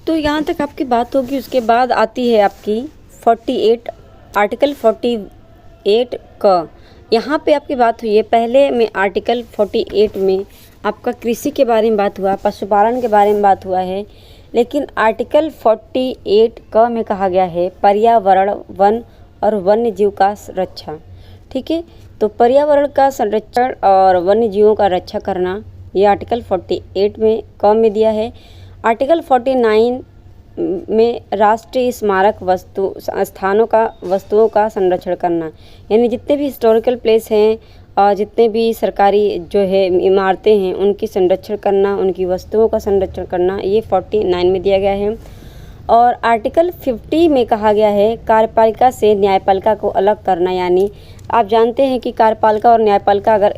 तो यहाँ तक आपकी बात होगी। उसके बाद आती है आपकी 48, आर्टिकल 48 का, यहाँ पे आपकी बात हुई है। पहले में आर्टिकल 48 में आपका कृषि के बारे में बात हुआ, पशुपालन के बारे में बात हुआ है, लेकिन आर्टिकल 48 क में कहा गया है पर्यावरण, वन और वन्य जीव का रक्षा। ठीक है, तो पर्यावरण का संरक्षण और वन्य जीवों का रक्षा करना, ये आर्टिकल 48 में क में दिया है। आर्टिकल 49 में राष्ट्रीय स्मारक वस्तुओं का संरक्षण करना, यानी जितने भी हिस्टोरिकल प्लेस हैं और जितने भी सरकारी जो है इमारतें हैं उनकी संरक्षण करना, उनकी वस्तुओं का संरक्षण करना, ये 49 में दिया गया है। और आर्टिकल 50 में कहा गया है कार्यपालिका से न्यायपालिका को अलग करना, यानी आप जानते हैं कि कार्यपालिका और न्यायपालिका अगर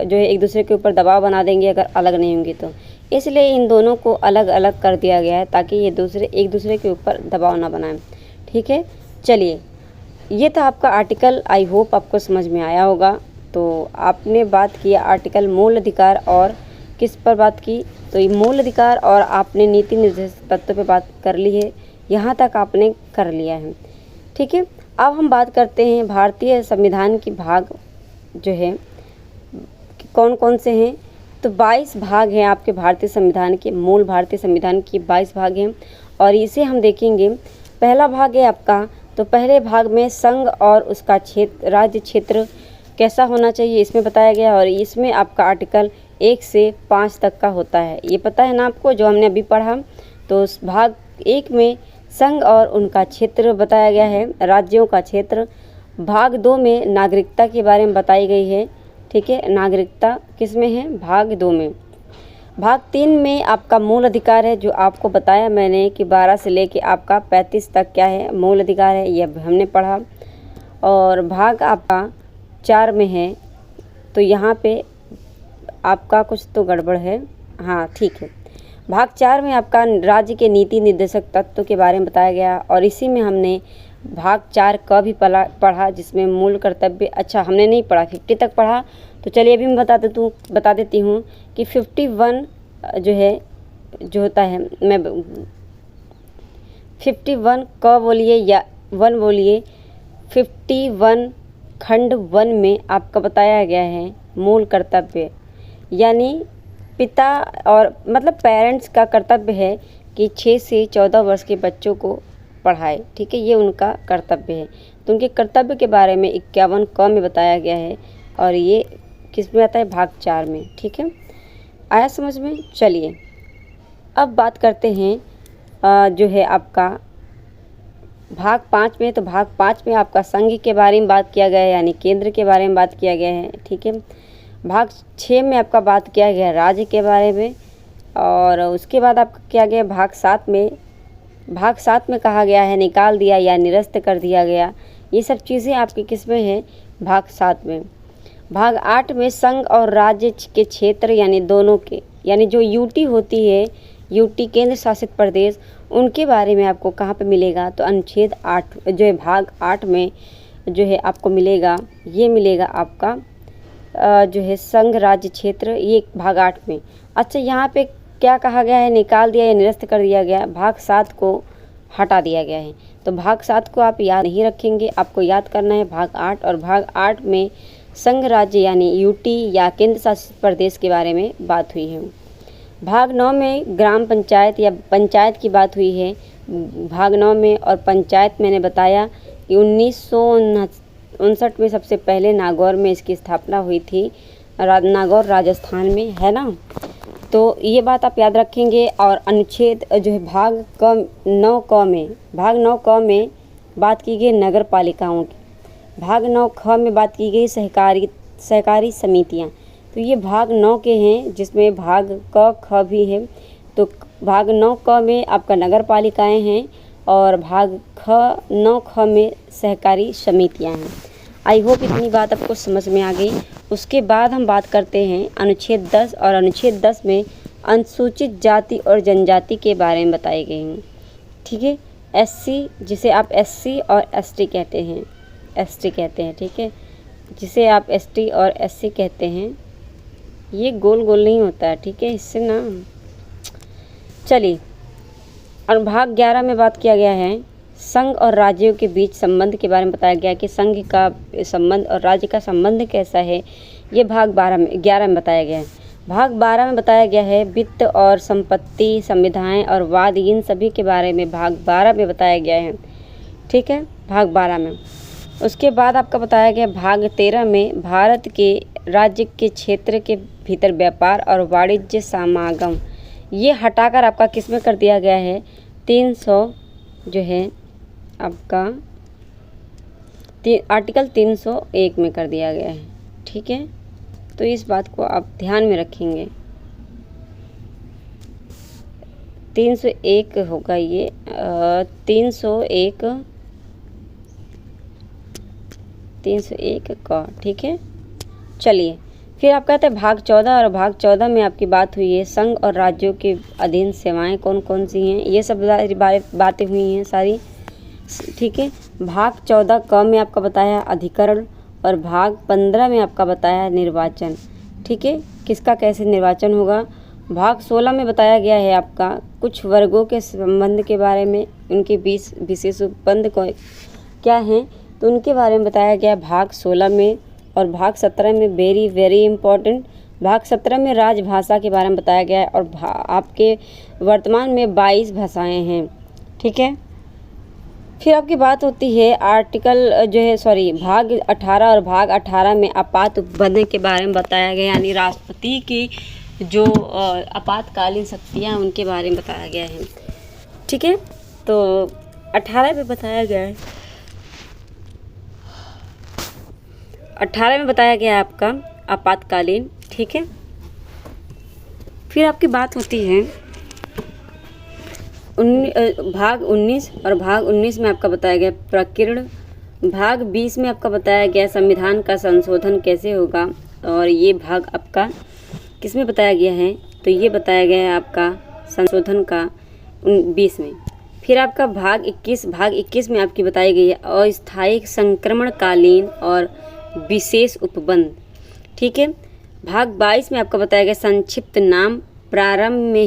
जो है एक दूसरे के ऊपर दबाव बना देंगे अगर अलग नहीं होंगी तो, इसलिए इन दोनों को अलग अलग कर दिया गया है ताकि ये एक दूसरे के ऊपर दबाव ना बनाएं। ठीक है, चलिए, ये था आपका आर्टिकल। आई होप आपको समझ में आया होगा। तो आपने बात किया आर्टिकल मूल अधिकार और किस पर बात की, तो ये मूल अधिकार और आपने नीति निर्देश तत्व पे बात कर ली है, यहाँ तक आपने कर लिया है। ठीक है, अब हम बात करते हैं भारतीय संविधान की भाग जो है कौन कौन से हैं। तो 22 भाग हैं आपके भारतीय संविधान के, मूल भारतीय संविधान की 22 भाग हैं और इसे हम देखेंगे। पहला भाग है आपका, तो पहले भाग में संघ और उसका क्षेत्र, राज्य क्षेत्र कैसा होना चाहिए इसमें बताया गया और इसमें आपका आर्टिकल 1 से 5 तक का होता है, ये पता है ना आपको, जो हमने अभी पढ़ा। तो भाग 1 में संघ और उनका क्षेत्र बताया गया है, राज्यों का क्षेत्र। भाग 2 में नागरिकता के बारे में बताई गई है, ठीक है। नागरिकता किस में है? भाग 2 में। भाग 3 में आपका मूल अधिकार है, जो आपको बताया मैंने कि 12 से लेके आपका 35 तक क्या है? मूल अधिकार है, ये हमने पढ़ा। और भाग आपका 4 में है, तो यहाँ पे आपका कुछ तो गड़बड़ है, हाँ ठीक है। भाग 4 में आपका राज्य के नीति निर्देशक तत्व के बारे में बताया गया, और इसी में हमने भाग 4 का भी पढ़ा, जिसमें मूल कर्तव्य, अच्छा हमने नहीं पढ़ा, 50 तक पढ़ा। तो चलिए अभी मैं बता देती हूँ कि 51 जो है जो होता है, मैं 51 क बोलिए या 1 बोलिए, 51 खंड 1 में आपका बताया गया है मूल कर्तव्य, यानी पिता और मतलब पेरेंट्स का कर्तव्य है कि 6 से 14 वर्ष के बच्चों को पढ़ाए, ठीक है, ये उनका कर्तव्य है। तो उनके कर्तव्य के बारे में 51 क में बताया गया है, और ये किस में आता है? भाग 4 में, ठीक है। आया समझ में? चलिए अब बात करते हैं जो है आपका भाग 5 में। तो भाग 5 में आपका संघ के बारे में बात किया गया है, यानी केंद्र के बारे में बात किया गया है, ठीक है। भाग 6 में आपका बात किया गया राज्य के बारे में, और उसके बाद आपका किया गया भाग 7 में। भाग 7 में कहा गया है निकाल दिया या निरस्त कर दिया गया, ये सब चीज़ें आपकी किस में है? भाग 7 में। भाग 8 में संघ और राज्य के क्षेत्र, यानी दोनों के, यानी जो यूटी होती है, यूटी केंद्र शासित प्रदेश, उनके बारे में आपको कहाँ पे मिलेगा? तो अनुच्छेद 8 जो है भाग 8 में जो है आपको मिलेगा, ये मिलेगा आपका जो है संघ राज्य क्षेत्र, ये भाग 8 में। अच्छा यहाँ पे क्या कहा गया है? निकाल दिया या निरस्त कर दिया गया, भाग 7 को हटा दिया गया है। तो भाग 7 को आप याद नहीं रखेंगे, आपको याद करना है भाग 8, और भाग 8 में संघ राज्य यानी यूटी या केंद्र शासित प्रदेश के बारे में बात हुई है। भाग 9 में ग्राम पंचायत या पंचायत की बात हुई है भाग 9 में, और पंचायत मैंने बताया कि 1959 में सबसे पहले नागौर में इसकी स्थापना हुई थी, नागौर राजस्थान में, है ना। तो ये बात आप याद रखेंगे। और अनुच्छेद जो है भाग 9 क में, भाग 9 क में बात की गई नगर पालिकाओं की, भाग 9 ख में बात की गई सहकारी समितियाँ। तो ये भाग 9 के हैं, जिसमें भाग क ख भी है। तो भाग 9 क में आपका नगर पालिकाएँ हैं, और भाग 9 ख में सहकारी समितियाँ हैं। आई होप इतनी बात आपको समझ में आ गई। उसके बाद हम बात करते हैं अनुच्छेद 10, और अनुच्छेद 10 में अनुसूचित जाति और जनजाति के बारे में बताई गई हैं, ठीक है। एससी, जिसे आप एससी और एसटी कहते हैं, ठीक है, जिसे आप एसटी और एससी कहते हैं, ये गोल गोल नहीं होता है, ठीक है, इससे ना। चलिए, और भाग 11 में बात किया गया है संघ और राज्यों के बीच संबंध के बारे में बताया गया कि संघ का संबंध और राज्य का संबंध कैसा है, ये भाग 11 में बताया गया है। भाग 12 में बताया गया है वित्त और संपत्ति, संविधाएं और वाद, इन सभी के बारे में भाग 12 में बताया गया है, ठीक है, भाग 12 में। उसके बाद आपका बताया गया भाग 13 में भारत के राज्य के क्षेत्र के भीतर व्यापार और वाणिज्य समागम, ये हटाकर आपका किस में कर दिया गया है? 300 जो है आपका आर्टिकल 301 में कर दिया गया है, ठीक है। तो इस बात को आप ध्यान में रखेंगे, 301 होगा ये, 301 का, ठीक है। चलिए फिर आप कहते हैं भाग 14, और भाग 14 में आपकी बात हुई है संघ और राज्यों के अधीन सेवाएं कौन कौन सी हैं, ये सब बातें हुई हैं सारी, ठीक है। भाग 14 क में आपका बताया अधिकरण, और भाग 15 में आपका बताया निर्वाचन, ठीक है, किसका कैसे निर्वाचन होगा। भाग 16 में बताया गया है आपका कुछ वर्गों के संबंध के बारे में, उनके बीच विशेष उपबंध को क्या हैं, तो उनके बारे में बताया गया भाग 16 में। और भाग 17 में वेरी इम्पोर्टेंट, भाग 17 में राजभाषा के बारे में बताया गया है, और आपके वर्तमान में 22 भाषाएं हैं, ठीक है। फिर आपकी बात होती है आर्टिकल जो है भाग 18, और भाग 18 में आपात उपबंध के बारे में बताया गया, यानी राष्ट्रपति की जो आपातकालीन शक्तियाँ उनके बारे में बताया गया है, ठीक है। तो 18 में बताया गया है, 18 में बताया गया है आपका आपातकालीन। ठीक है, फिर आपकी बात होती है भाग 19, और भाग 19 में आपका बताया गया प्रकीर्ण। भाग 20 में आपका बताया गया संविधान का संशोधन कैसे होगा, और ये भाग आपका किस में बताया गया है, तो ये बताया गया है आपका संशोधन का 20 में। फिर आपका भाग 21 में आपकी बताई गई है अस्थायी संक्रमणकालीन और विशेष उपबंध। ठीक है, भाग 22 में आपका बताया गया संक्षिप्त नाम, प्रारंभ में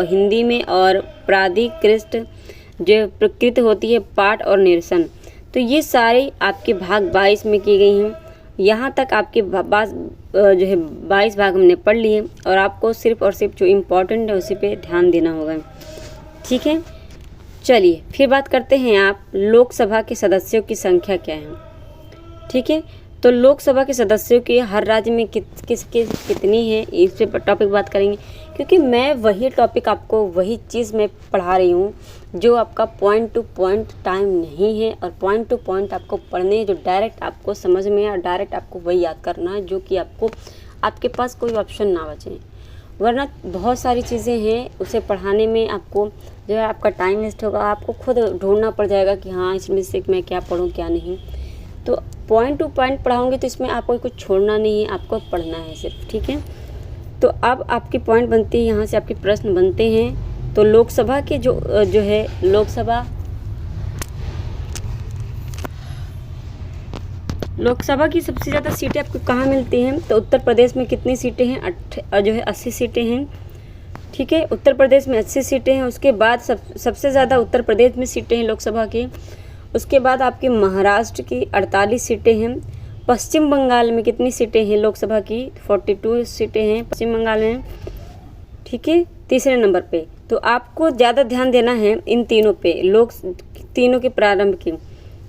हिंदी में और प्राधिकृत जो प्रकृत होती है पाठ और निरसन। तो ये सारे आपके भाग 22 में की गई हैं। यहाँ तक आपके जो है 22 भाग हमने पढ़ लिए, और आपको सिर्फ और सिर्फ जो इम्पोर्टेंट है उसी पे ध्यान देना होगा। ठीक है, चलिए फिर बात करते हैं आप लोकसभा के सदस्यों की संख्या क्या है। ठीक है, तो लोकसभा के सदस्यों की हर राज्य में कितनी है, इस पे टॉपिक बात करेंगे, क्योंकि मैं वही टॉपिक आपको वही चीज़ मैं पढ़ा रही हूँ जो आपका पॉइंट टू पॉइंट टाइम नहीं है, और पॉइंट टू पॉइंट आपको पढ़ने जो डायरेक्ट आपको समझ में और डायरेक्ट आपको वही याद करना है, जो कि आपको आपके पास कोई ऑप्शन ना बचे, वरना बहुत सारी चीज़ें हैं उसे पढ़ाने में आपको जो है आपका टाइम वेस्ट होगा, आपको खुद ढूंढना पड़ जाएगा कि हाँ इसमें से मैं क्या पढ़ूँ क्या नहीं। तो पॉइंट टू पॉइंट पढ़ाऊँगी तो इसमें आपको कुछ छोड़ना नहीं है, आपको पढ़ना है सिर्फ। ठीक है, तो अब आपकी पॉइंट बनती है, यहाँ से आपके प्रश्न बनते हैं। तो लोकसभा के जो है लोकसभा की सबसे ज़्यादा सीटें आपको कहाँ मिलती हैं, तो उत्तर प्रदेश में कितनी सीटें हैं, जो है 80 सीटें हैं। ठीक है, उत्तर प्रदेश में 80 सीटें हैं। उसके बाद सबसे ज़्यादा उत्तर प्रदेश में सीटें हैं लोकसभा की। उसके बाद आपके महाराष्ट्र की 48 सीटें हैं। पश्चिम बंगाल में कितनी सीटें हैं लोकसभा की, 42 सीटें हैं पश्चिम बंगाल में। ठीक है, तीसरे नंबर पे। तो आपको ज़्यादा ध्यान देना है इन तीनों पे, तीनों के प्रारंभ की।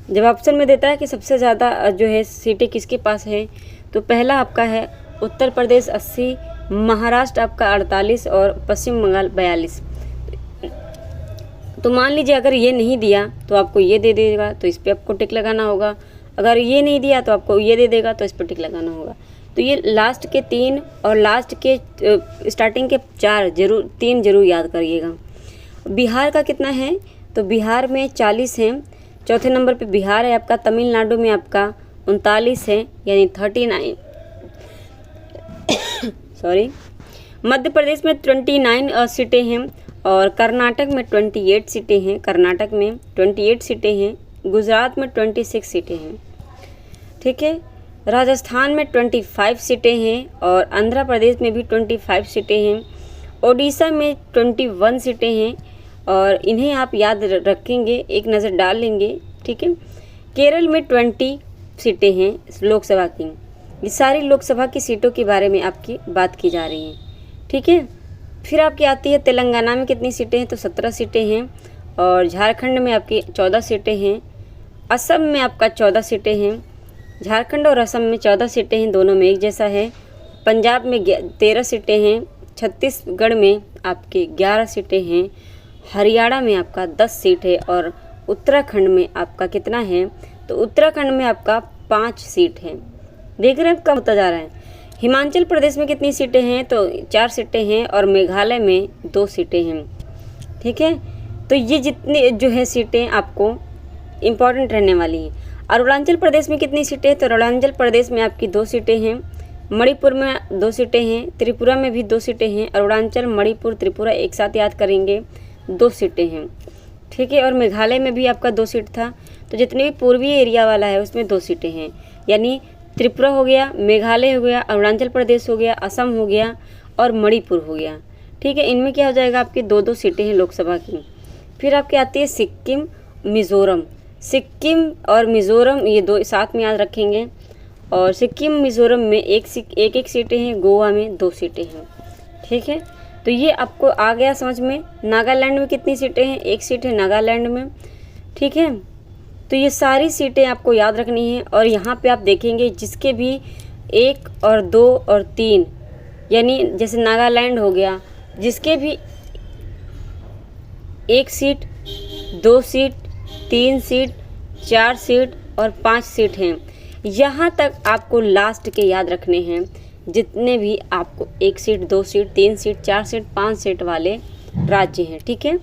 जब ऑप्शन में देता है कि सबसे ज़्यादा जो है सीटें किसके पास है, तो पहला आपका है उत्तर प्रदेश 80, महाराष्ट्र आपका 48 और पश्चिम बंगाल 42। तो मान लीजिए अगर ये नहीं दिया तो आपको ये दे देगा, तो इस पर आपको टिक लगाना होगा। अगर ये नहीं दिया तो आपको ये दे देगा, तो इस पर टिक लगाना होगा। तो ये लास्ट के 3 और लास्ट के स्टार्टिंग के 3 जरूर याद करिएगा। बिहार का कितना है, तो बिहार में 40 हैं। चौथे नंबर पे बिहार है आपका। तमिलनाडु में आपका 39 है, यानी 39 सॉरी। मध्य प्रदेश में 29 सीटें हैं, और कर्नाटक में 28 सीटें हैं। कर्नाटक में 28 सीटें हैं। गुजरात में 26 सीटें हैं। ठीक है, राजस्थान में 25 सीटें हैं, और आंध्र प्रदेश में भी 25 सीटें हैं। ओडिशा में 21 सीटें हैं, और इन्हें आप याद रखेंगे, एक नज़र डाल लेंगे। ठीक है, केरल में 20 सीटें हैं लोकसभा की। ये सारी लोकसभा की सीटों के बारे में आपकी बात की जा रही है। ठीक है, फिर आपकी आती है तेलंगाना में कितनी सीटें हैं, तो 17 सीटें हैं। और झारखंड में आपकी 14 सीटें हैं। असम में आपका 14 सीटें हैं। झारखंड और असम में 14 सीटें हैं, दोनों में एक जैसा है। पंजाब में 13 सीटें हैं। छत्तीसगढ़ में आपके 11 सीटें हैं। हरियाणा में आपका 10 सीट है, और उत्तराखंड में आपका कितना है, तो उत्तराखंड में आपका 5 सीट है। देख रहे हैं कम होता जा रहा है। हिमाचल प्रदेश में कितनी सीटें हैं, तो 4 सीटें हैं, और मेघालय में 2 सीटें हैं। ठीक है, तो ये जितनी जो है सीटें आपको इम्पॉर्टेंट रहने वाली हैं। अरुणाचल प्रदेश में कितनी सीटें हैं, तो अरुणाचल प्रदेश में आपकी 2 सीटें हैं। मणिपुर में 2 सीटें हैं। त्रिपुरा में भी 2 सीटें हैं। अरुणाचल, मणिपुर, त्रिपुरा एक साथ याद करेंगे, 2 सीटें हैं। ठीक है, और मेघालय में भी आपका 2 सीट था। तो जितने भी पूर्वी एरिया वाला है उसमें 2 सीटें हैं, यानी त्रिपुरा हो गया, मेघालय हो गया, अरुणाचल प्रदेश हो गया, असम हो गया, और मणिपुर हो गया। ठीक है, इनमें क्या हो जाएगा, आपकी 2-2 सीटें हैं लोकसभा की। फिर आपकी आती है सिक्किम, मिज़ोरम। सिक्किम और मिज़ोरम ये 2 साथ में याद रखेंगे। और सिक्किम, मिज़ोरम में एक सीटें हैं। गोवा में 2 सीटें हैं। ठीक है, तो ये आपको आ गया समझ में। नागालैंड में कितनी सीटें हैं, 1 सीट है नागालैंड में। ठीक है, तो ये सारी सीटें आपको याद रखनी है। और यहाँ पे आप देखेंगे जिसके भी 1 और 2 और 3, यानी जैसे नागालैंड हो गया, जिसके भी 1 सीट, 2 सीट, 3 सीट, 4 सीट और 5 सीट हैं। यहाँ तक आपको लास्ट के याद रखने हैं, जितने भी आपको 1 seat, 2 seat, 3 seat, 4 seat, 5 seat वाले राज्य हैं। ठीक है,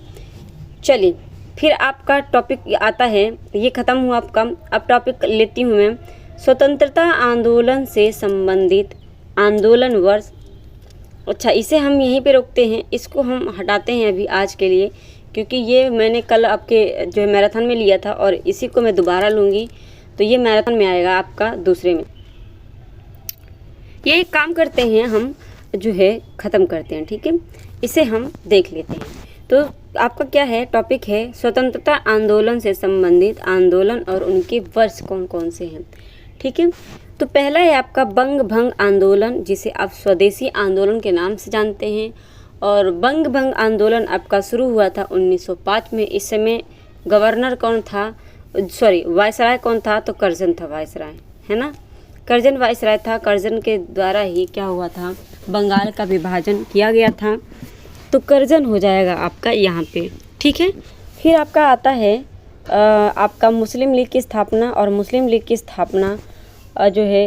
चलिए फिर आपका टॉपिक आता है, ये ख़त्म हुआ आपका। अब टॉपिक लेती हूँ मैं, स्वतंत्रता आंदोलन से संबंधित आंदोलन वर्ष। अच्छा, इसे हम यहीं पे रोकते हैं, इसको हम हटाते हैं अभी आज के लिए, क्योंकि ये मैंने कल आपके जो है मैराथन में लिया था और इसी को मैं दोबारा लूँगी, तो ये मैराथन में आएगा आपका दूसरे में। ये एक काम करते हैं, हम जो है ख़त्म करते हैं। ठीक है, इसे हम देख लेते हैं। तो आपका क्या है, टॉपिक है स्वतंत्रता आंदोलन से संबंधित आंदोलन और उनके वर्ष कौन कौन से हैं। ठीक है, तो पहला है आपका बंग भंग आंदोलन, जिसे आप स्वदेशी आंदोलन के नाम से जानते हैं। और बंग भंग आंदोलन आपका शुरू हुआ था 1905 में। इस समय गवर्नर कौन था, वायसराय कौन था, तो कर्जन था वायसराय, है ना, कर्जन वायसराय था। कर्जन के द्वारा ही क्या हुआ था, बंगाल का विभाजन किया गया था, तो कर्जन हो जाएगा आपका यहाँ पे। ठीक है, फिर आपका आता है आपका मुस्लिम लीग की स्थापना। और मुस्लिम लीग की स्थापना जो है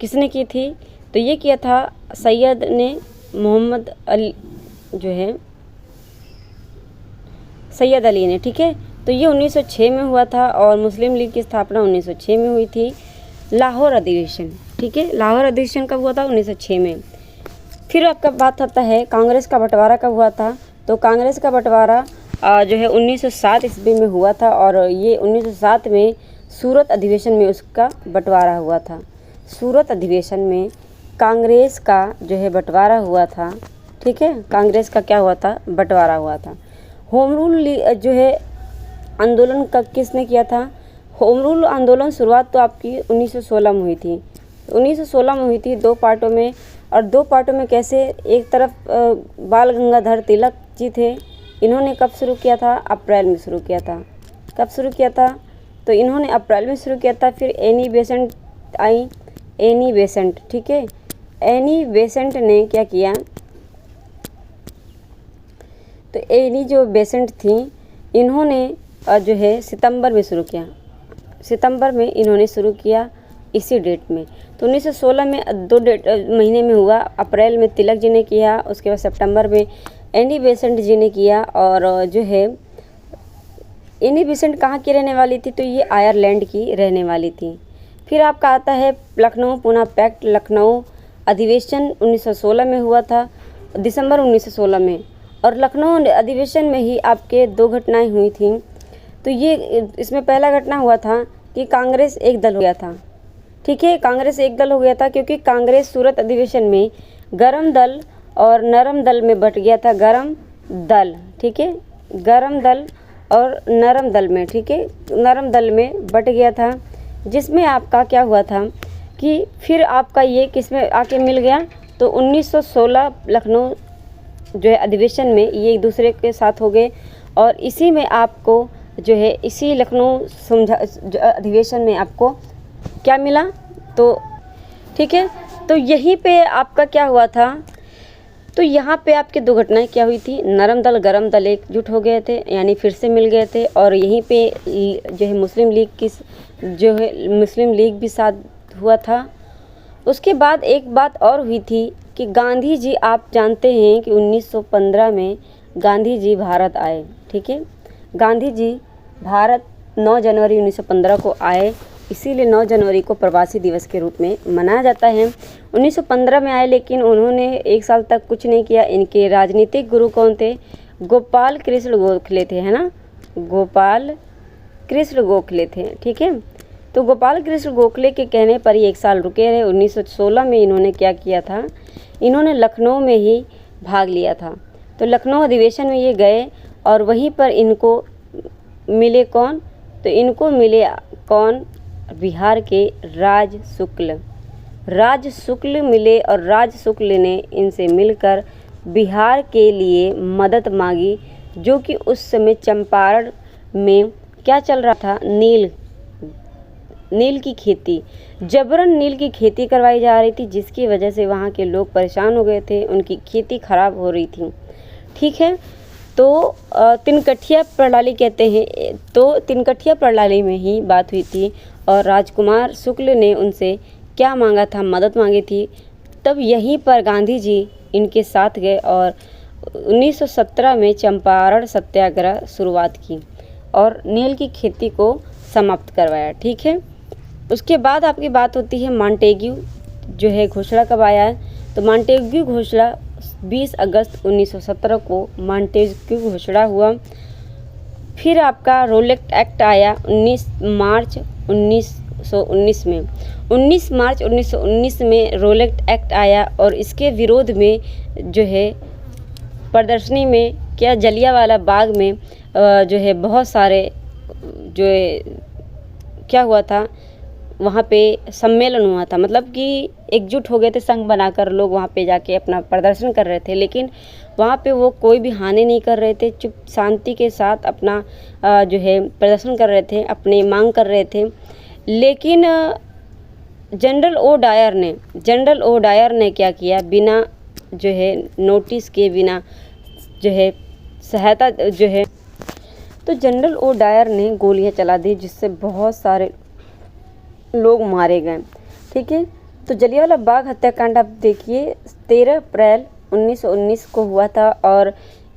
किसने की थी, तो ये किया था सैयद ने, मोहम्मद अली जो है सैयद अली ने। ठीक है, तो ये 1906 में हुआ था और मुस्लिम लीग की स्थापना 1906 में हुई थी। लाहौर अधिवेशन, ठीक है, लाहौर अधिवेशन कब हुआ था, 1906 में। फिर आपका बात आता है कांग्रेस का बंटवारा कब हुआ था, तो कांग्रेस का बंटवारा जो है 1907 ईस्वी में हुआ था और ये 1907 में सूरत अधिवेशन में उसका बंटवारा हुआ था। सूरत अधिवेशन में कांग्रेस का जो है बंटवारा हुआ था। ठीक है, कांग्रेस का क्या हुआ था, बंटवारा हुआ था। होम रूल जो है आंदोलन का किसने किया था, होम रूल आंदोलन शुरुआत तो आपकी 1916 में हुई थी। 1916 में हुई थी 2 पार्टों में, और 2 पार्टों में कैसे, एक तरफ बाल गंगाधर तिलक जी थे, इन्होंने कब शुरू किया था, अप्रैल में शुरू किया था। कब शुरू किया था, तो इन्होंने अप्रैल में शुरू किया था। फिर एनी बेसेंट आई, एनी बेसेंट, ठीक है, एनी बेसेंट ने क्या किया, तो एनी जो बेसेंट थी इन्होंने जो है सितंबर में शुरू किया, सितंबर में इन्होंने शुरू किया इसी डेट में। तो 1916 में 2 महीने में हुआ, अप्रैल में तिलक जी ने किया, उसके बाद सितंबर में एनी बेसेंट जी ने किया। और जो है एनी बेसेंट कहाँ की रहने वाली थी, तो ये आयरलैंड की रहने वाली थी। फिर आपका आता है लखनऊ पूना पैक्ट। लखनऊ अधिवेशन 1916 में हुआ था, दिसंबर 1916 में, और लखनऊ अधिवेशन में ही आपके 2 घटनाएं हुई थी। तो ये इसमें पहला घटना हुआ था कि कांग्रेस एक दल हो गया था। ठीक है, कांग्रेस एक दल हो गया था क्योंकि कांग्रेस सूरत अधिवेशन में गरम दल और नरम दल में बट गया था। गरम दल, ठीक है, गरम दल और नरम दल में, ठीक है, नरम दल में बट गया था, जिसमें आपका क्या हुआ था कि फिर आपका ये किस में आके मिल गया, तो 1916 लखनऊ जो है अधिवेशन में ये एक दूसरे के साथ हो गए। और इसी में आपको जो है इसी लखनऊ अधिवेशन में आपको क्या मिला, तो ठीक है, तो यहीं पे आपका क्या हुआ था, तो यहाँ पे आपके 2 घटनाएं क्या हुई थी, नरम दल गरम दल एकजुट हो गए थे, यानी फिर से मिल गए थे। और यहीं पे जो है मुस्लिम लीग भी साथ हुआ था। उसके बाद एक बात और हुई थी कि गांधी जी, आप जानते हैं कि 1915 में गांधी जी भारत आए। ठीक है, गांधी जी भारत 9 जनवरी 1915 को आए, इसीलिए 9 जनवरी को प्रवासी दिवस के रूप में मनाया जाता है। 1915 में आए, लेकिन उन्होंने 1 साल तक कुछ नहीं किया। इनके राजनीतिक गुरु कौन थे, गोपाल कृष्ण गोखले थे, है ना, गोपाल कृष्ण गोखले थे। ठीक है, तो गोपाल कृष्ण गोखले के कहने पर ही 1 साल रुके रहे। 1916 में इन्होंने क्या किया था, इन्होंने लखनऊ में ही भाग लिया था। तो लखनऊ अधिवेशन में ये गए और वहीं पर इनको मिले कौन, तो इनको मिले कौन, बिहार के राज शुक्ल मिले। और राज शुक्ल ने इनसे मिलकर बिहार के लिए मदद मांगी, जो कि उस समय चंपारण में क्या चल रहा था, नील की खेती, जबरन नील की खेती करवाई जा रही थी, जिसकी वजह से वहाँ के लोग परेशान हो गए थे, उनकी खेती खराब हो रही थी। ठीक है, तो तिनकठिया प्रणाली कहते हैं। तो तिनकठिया प्रणाली में ही बात हुई थी और राजकुमार शुक्ल ने उनसे क्या मांगा था, मदद मांगी थी। तब यहीं पर गांधी जी इनके साथ गए और 1917 में चंपारण सत्याग्रह शुरुआत की और नील की खेती को समाप्त करवाया। ठीक है, उसके बाद आपकी बात होती है मॉन्टेग्यू जो है घोषणा कब आया है। तो मॉन्टेग्यू घोषणा 20 अगस्त 1917 को मॉन्टेग्यू घोषणा हुआ। फिर आपका रोलेट एक्ट आया 19 मार्च 1919 में। 19 मार्च 1919 में रोलेट एक्ट आया और इसके विरोध में जो है प्रदर्शनी में क्या जलियांवाला बाग में जो है बहुत सारे जो है क्या हुआ था, वहाँ पे सम्मेलन हुआ था। मतलब कि एकजुट हो गए थे, संघ बनाकर लोग वहाँ पे जाके अपना प्रदर्शन कर रहे थे, लेकिन वहाँ पे वो कोई भी हानि नहीं कर रहे थे, चुप शांति के साथ अपना जो है प्रदर्शन कर रहे थे, अपनी मांग कर रहे थे। लेकिन जनरल ओ डायर ने क्या किया, बिना जो है नोटिस के, बिना जो है सहायता जो है, तो जनरल ओ डायर ने गोलियां चला दी जिससे बहुत सारे लोग मारे गए। ठीक है, तो जलियांवाला बाग हत्याकांड आप देखिए 13 अप्रैल 1919 को हुआ था और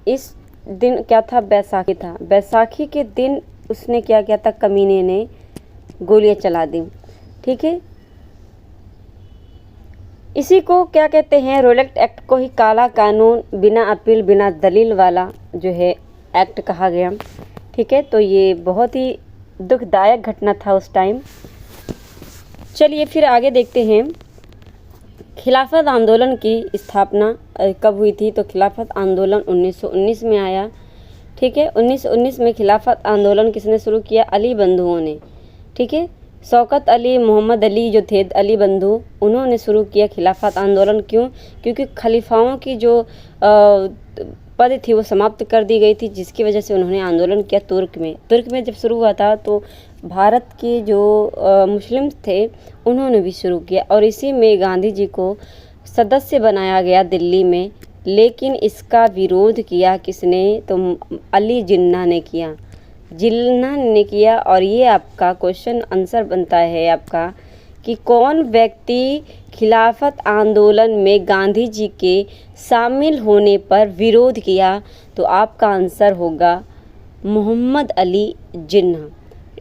इस दिन क्या था, बैसाखी था। बैसाखी के दिन उसने क्या किया था, कमीने ने गोलियां चला दी। ठीक है, इसी को क्या कहते हैं, रोलेट एक्ट को ही काला कानून, बिना अपील बिना दलील वाला जो है एक्ट कहा गया। ठीक है, तो ये बहुत ही दुखदायक घटना था उस टाइम। चलिए फिर आगे देखते हैं, खिलाफत आंदोलन की स्थापना कब हुई थी। तो खिलाफत आंदोलन 1919 में आया। ठीक है, 1919 में खिलाफत आंदोलन किसने शुरू किया, अली बंधुओं ने। ठीक है, शौकत अली, मोहम्मद अली जो थे अली बंधु, उन्होंने शुरू किया खिलाफत आंदोलन। क्यों? क्योंकि खलीफाओं की जो पद थी वो समाप्त कर दी गई थी, जिसकी वजह से उन्होंने आंदोलन किया तुर्क में जब शुरू हुआ था तो भारत के जो मुस्लिम थे उन्होंने भी शुरू किया और इसी में गांधी जी को सदस्य बनाया गया दिल्ली में। लेकिन इसका विरोध किया किसने, तो अली जिन्ना ने किया। और ये आपका क्वेश्चन आंसर बनता है आपका कि कौन व्यक्ति खिलाफत आंदोलन में गांधी जी के शामिल होने पर विरोध किया, तो आपका आंसर होगा मोहम्मद अली जिन्ना।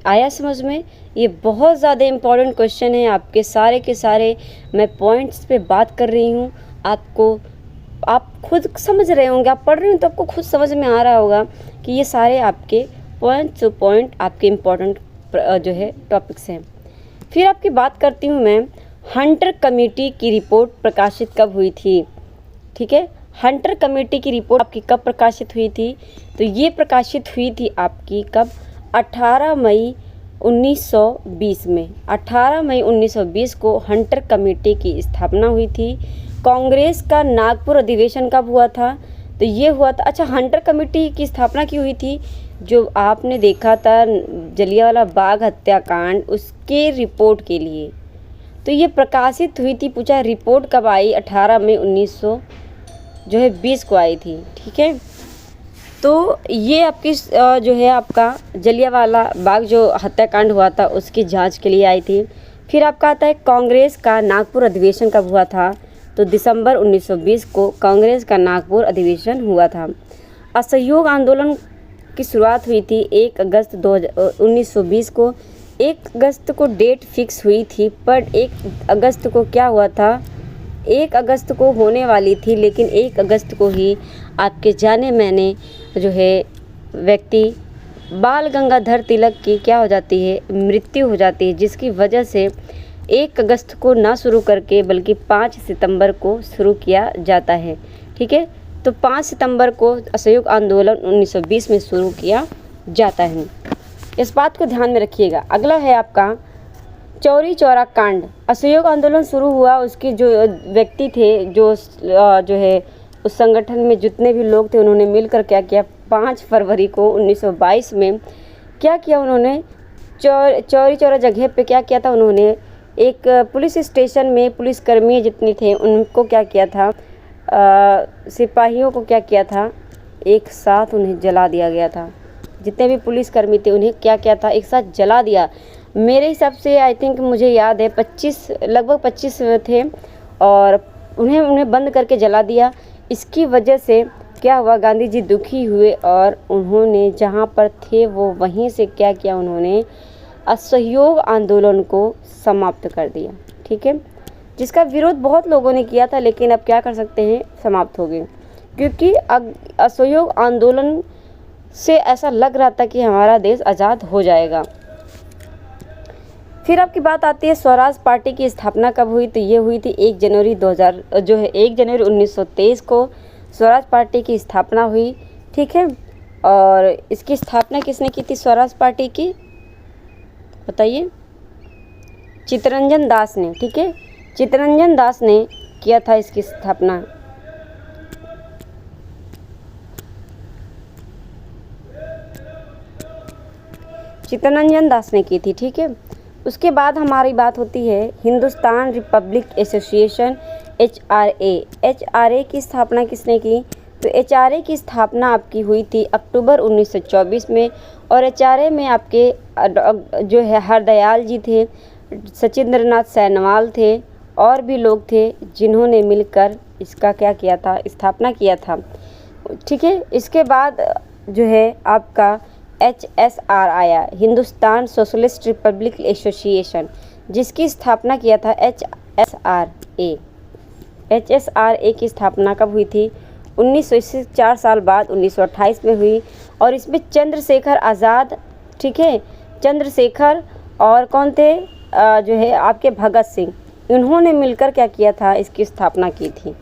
आया समझ में? ये बहुत ज़्यादा इम्पॉर्टेंट क्वेश्चन है, आपके सारे के सारे मैं पॉइंट्स पे बात कर रही हूँ। आप खुद समझ रहे होंगे, आप पढ़ रहे हो तो आपको खुद समझ में आ रहा होगा कि ये सारे आपके पॉइंट टू पॉइंट आपके इम्पॉर्टेंट जो है टॉपिक्स हैं। फिर आपकी बात करती हूँ मैं, हंटर कमेटी की रिपोर्ट प्रकाशित कब हुई थी। ठीक है, हंटर कमेटी की रिपोर्ट आपकी कब प्रकाशित हुई थी, तो ये प्रकाशित हुई थी आपकी कब, 18 मई 1920 में। 18 मई 1920 को हंटर कमेटी की स्थापना हुई थी। कांग्रेस का नागपुर अधिवेशन कब हुआ था, तो ये हुआ था, अच्छा हंटर कमेटी की स्थापना की हुई थी, जो आपने देखा था जलियांवाला बाग हत्याकांड, उसके रिपोर्ट के लिए। तो ये प्रकाशित हुई थी, पूछा रिपोर्ट कब आई, 18 मई 1920 को आई थी। ठीक है, तो ये आपकी जो है आपका जलियांवाला बाग जो हत्याकांड हुआ था उसकी जांच के लिए आई थी। फिर आपका आता है कांग्रेस का नागपुर अधिवेशन कब हुआ था, तो दिसंबर 1920 को कांग्रेस का नागपुर अधिवेशन हुआ था। असहयोग आंदोलन की शुरुआत हुई थी 1 अगस्त 1920 को। 1 अगस्त को डेट फिक्स हुई थी, पर 1 अगस्त को क्या हुआ था, 1 अगस्त को होने वाली थी, लेकिन 1 अगस्त को ही आपके जाने माने जो है व्यक्ति बाल गंगाधर तिलक की क्या हो जाती है, मृत्यु हो जाती है, जिसकी वजह से 1 अगस्त को ना शुरू करके बल्कि 5 सितंबर को शुरू किया जाता है। ठीक है, तो 5 सितंबर को असहयोग आंदोलन 1920 में शुरू किया जाता है, इस बात को ध्यान में रखिएगा। अगला है आपका चौरी चौरा कांड। असहयोग आंदोलन शुरू हुआ, उसके जो व्यक्ति थे जो है उस संगठन में जितने भी लोग थे उन्होंने मिलकर क्या किया, 5 फरवरी को 1922 में क्या किया, उन्होंने चौरी चौरा जगह पे क्या किया था, उन्होंने एक पुलिस स्टेशन में पुलिसकर्मी जितने थे उनको क्या किया था, सिपाहियों को क्या किया था, एक साथ उन्हें जला दिया गया था। जितने भी पुलिसकर्मी थे उन्हें क्या क्या था, एक साथ जला दिया। मेरे हिसाब से आई थिंक मुझे याद है 25 लगभग 25 थे और उन्हें बंद करके जला दिया। इसकी वजह से क्या हुआ, गांधी जी दुखी हुए और उन्होंने जहाँ पर थे वो वहीं से क्या किया, उन्होंने असहयोग आंदोलन को समाप्त कर दिया। ठीक है, जिसका विरोध बहुत लोगों ने किया था, लेकिन अब क्या कर सकते हैं, समाप्त हो गए, क्योंकि असहयोग आंदोलन से ऐसा लग रहा था कि हमारा देश आज़ाद हो जाएगा। फिर आपकी बात आती है स्वराज पार्टी की स्थापना कब हुई, तो ये हुई थी 1 जनवरी 1923 को स्वराज पार्टी की स्थापना हुई। ठीक है, और इसकी स्थापना किसने की थी स्वराज पार्टी की, बताइए? चित्तरंजन दास ने। ठीक है, चित्तरंजन दास ने किया था इसकी स्थापना। चित्तरंजन दास ने की थी। ठीक है, उसके बाद हमारी बात होती है हिंदुस्तान रिपब्लिक एसोसिएशन HRA की स्थापना किसने की, तो HRA की स्थापना आपकी हुई थी अक्टूबर 1924 में। और HRA में आपके जो है हरदयाल जी थे, सचिंद्रनाथ सैनवाल थे और भी लोग थे जिन्होंने मिलकर इसका क्या किया था, स्थापना किया था। ठीक है, इसके बाद जो है आपका HSR आया, हिंदुस्तान सोशलिस्ट रिपब्लिक एसोसिएशन, जिसकी स्थापना किया था HSRA की स्थापना कब हुई थी, 1900 4 साल बाद 1928 में हुई। और इसमें चंद्रशेखर आज़ाद, ठीक है, चंद्रशेखर और कौन थे, जो है आपके भगत सिंह, इन्होंने मिलकर क्या किया था, इसकी स्थापना की थी।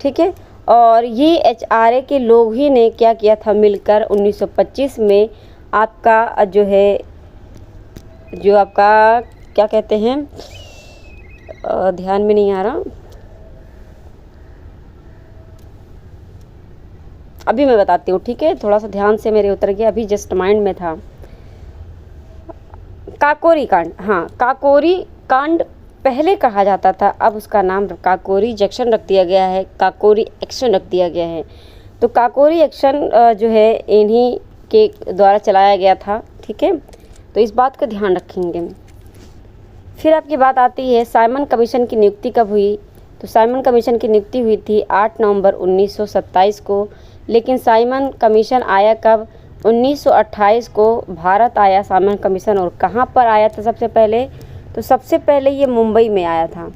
ठीक है, और ये HRA के लोग ही ने क्या किया था, मिलकर 1925 में आपका जो है, जो आपका क्या कहते हैं, ध्यान में नहीं आ रहा, अभी मैं बताती हूँ। ठीक है, थोड़ा सा ध्यान से मेरे उतर गया, अभी जस्ट माइंड में था। काकोरी कांड, हाँ, काकोरी कांड पहले कहा जाता था, अब उसका नाम काकोरी जंक्शन रख दिया गया है, काकोरी एक्शन रख दिया गया है। तो काकोरी एक्शन जो है इन्हीं के द्वारा चलाया गया था। ठीक है, तो इस बात का ध्यान रखेंगे। फिर आपकी बात आती है साइमन कमीशन की नियुक्ति कब हुई, तो साइमन कमीशन की नियुक्ति हुई थी 8 नवंबर 1927 को। लेकिन साइमन कमीशन आया कब, 1928 को भारत आया साइमन कमीशन। और कहाँ पर आया था सबसे पहले, तो सबसे पहले ये मुंबई में आया था।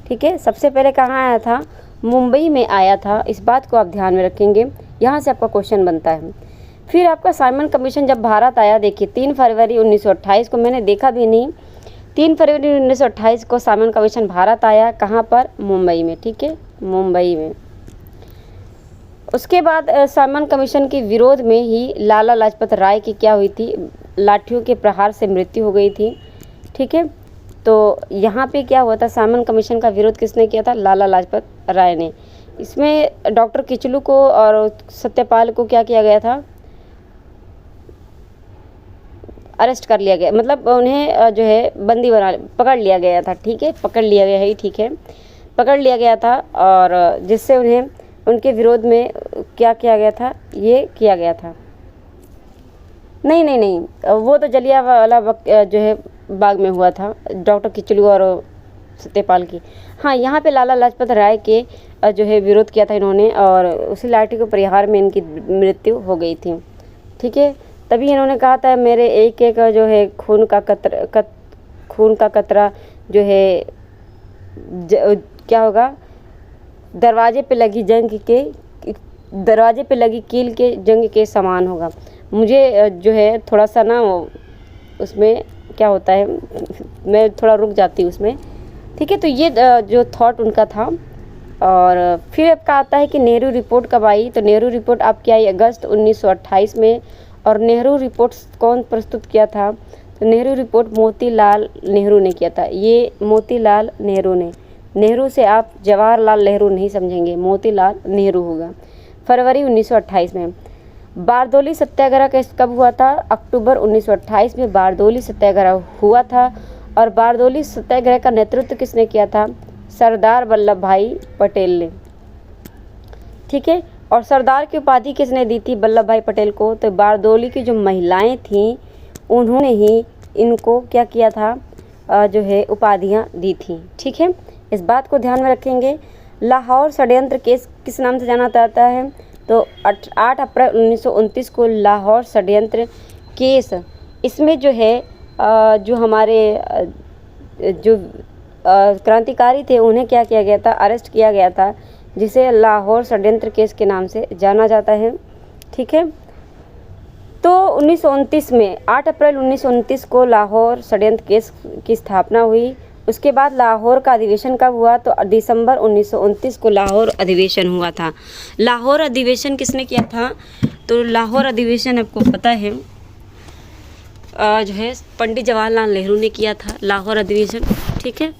ठीक है, सबसे पहले कहाँ आया था, मुंबई में आया था। इस बात को आप ध्यान में रखेंगे, यहाँ से आपका क्वेश्चन बनता है। फिर आपका साइमन कमीशन जब भारत आया, देखिए 3 फरवरी 1928 को, मैंने देखा भी नहीं, 3 फरवरी 1928 को साइमन कमीशन भारत आया, कहाँ पर, मुंबई में। ठीक है, मुंबई में। उसके बाद साइमन कमीशन के विरोध में ही लाला लाजपत राय की क्या हुई थी, लाठियों के प्रहार से मृत्यु हो गई थी। ठीक है, तो यहाँ पे क्या हुआ था, साइमन कमीशन का विरोध किसने किया था, लाला लाजपत राय ने। इसमें डॉक्टर किचलू को और सत्यपाल को क्या किया गया था, अरेस्ट कर लिया गया, मतलब उन्हें जो है बंदी बना पकड़ लिया गया था। ठीक है, पकड़ लिया गया है, ठीक है, पकड़ लिया गया था, और जिससे उन्हें उनके विरोध में क्या किया गया था, ये किया गया था। नहीं, वो तो जलियांवाला जो है बाग में हुआ था, डॉक्टर किचलू और सत्यपाल की। हाँ, यहाँ पे लाला लाजपत राय के जो है विरोध किया था इन्होंने, और उसी लाठी के प्रहार में इनकी मृत्यु हो गई थी। ठीक है, तभी इन्होंने कहा था मेरे एक एक जो है खून का कतरा जो है क्या होगा, दरवाजे पे लगी कील के जंग के समान होगा। मुझे जो है थोड़ा सा ना उसमें क्या होता है, मैं थोड़ा रुक जाती हूँ उसमें। ठीक है, तो ये जो थॉट उनका था। और फिर आपका आता है कि नेहरू रिपोर्ट कब आई, तो नेहरू रिपोर्ट आपकी आई अगस्त 1928 में। और नेहरू रिपोर्ट कौन प्रस्तुत किया था, तो नेहरू रिपोर्ट मोतीलाल नेहरू ने किया था। ये मोतीलाल नेहरू ने, नेहरू से आप जवाहरलाल नेहरू नहीं समझेंगे, मोतीलाल नेहरू होगा, फरवरी 1928 में। बारदोली सत्याग्रह कब हुआ था, अक्टूबर 1928 में बारदोली सत्याग्रह हुआ था। और बारदोली सत्याग्रह का नेतृत्व किसने किया था, सरदार वल्लभ भाई पटेल ने। ठीक है, और सरदार की उपाधि किसने दी थी वल्लभ भाई पटेल को? तो बारदोली की जो महिलाएं थीं उन्होंने ही इनको क्या किया था, जो है उपाधियां दी थी। ठीक है, इस बात को ध्यान में रखेंगे। लाहौर षड्यंत्र केस किस नाम से जाना जाता है? तो 8 अप्रैल 1929 को लाहौर षड्यंत्र केस, इसमें जो है जो हमारे जो क्रांतिकारी थे उन्हें क्या किया गया था, अरेस्ट किया गया था, जिसे लाहौर षड्यंत्र केस के नाम से जाना जाता है। ठीक है, तो 1929 में 8 अप्रैल 1929 को लाहौर षड्यंत्र केस की स्थापना हुई। उसके बाद लाहौर का अधिवेशन कब हुआ? तो दिसंबर 1929 को लाहौर अधिवेशन हुआ था। लाहौर अधिवेशन किसने किया था? तो लाहौर अधिवेशन आपको पता है जो है पंडित जवाहरलाल नेहरू ने किया था लाहौर अधिवेशन। ठीक है,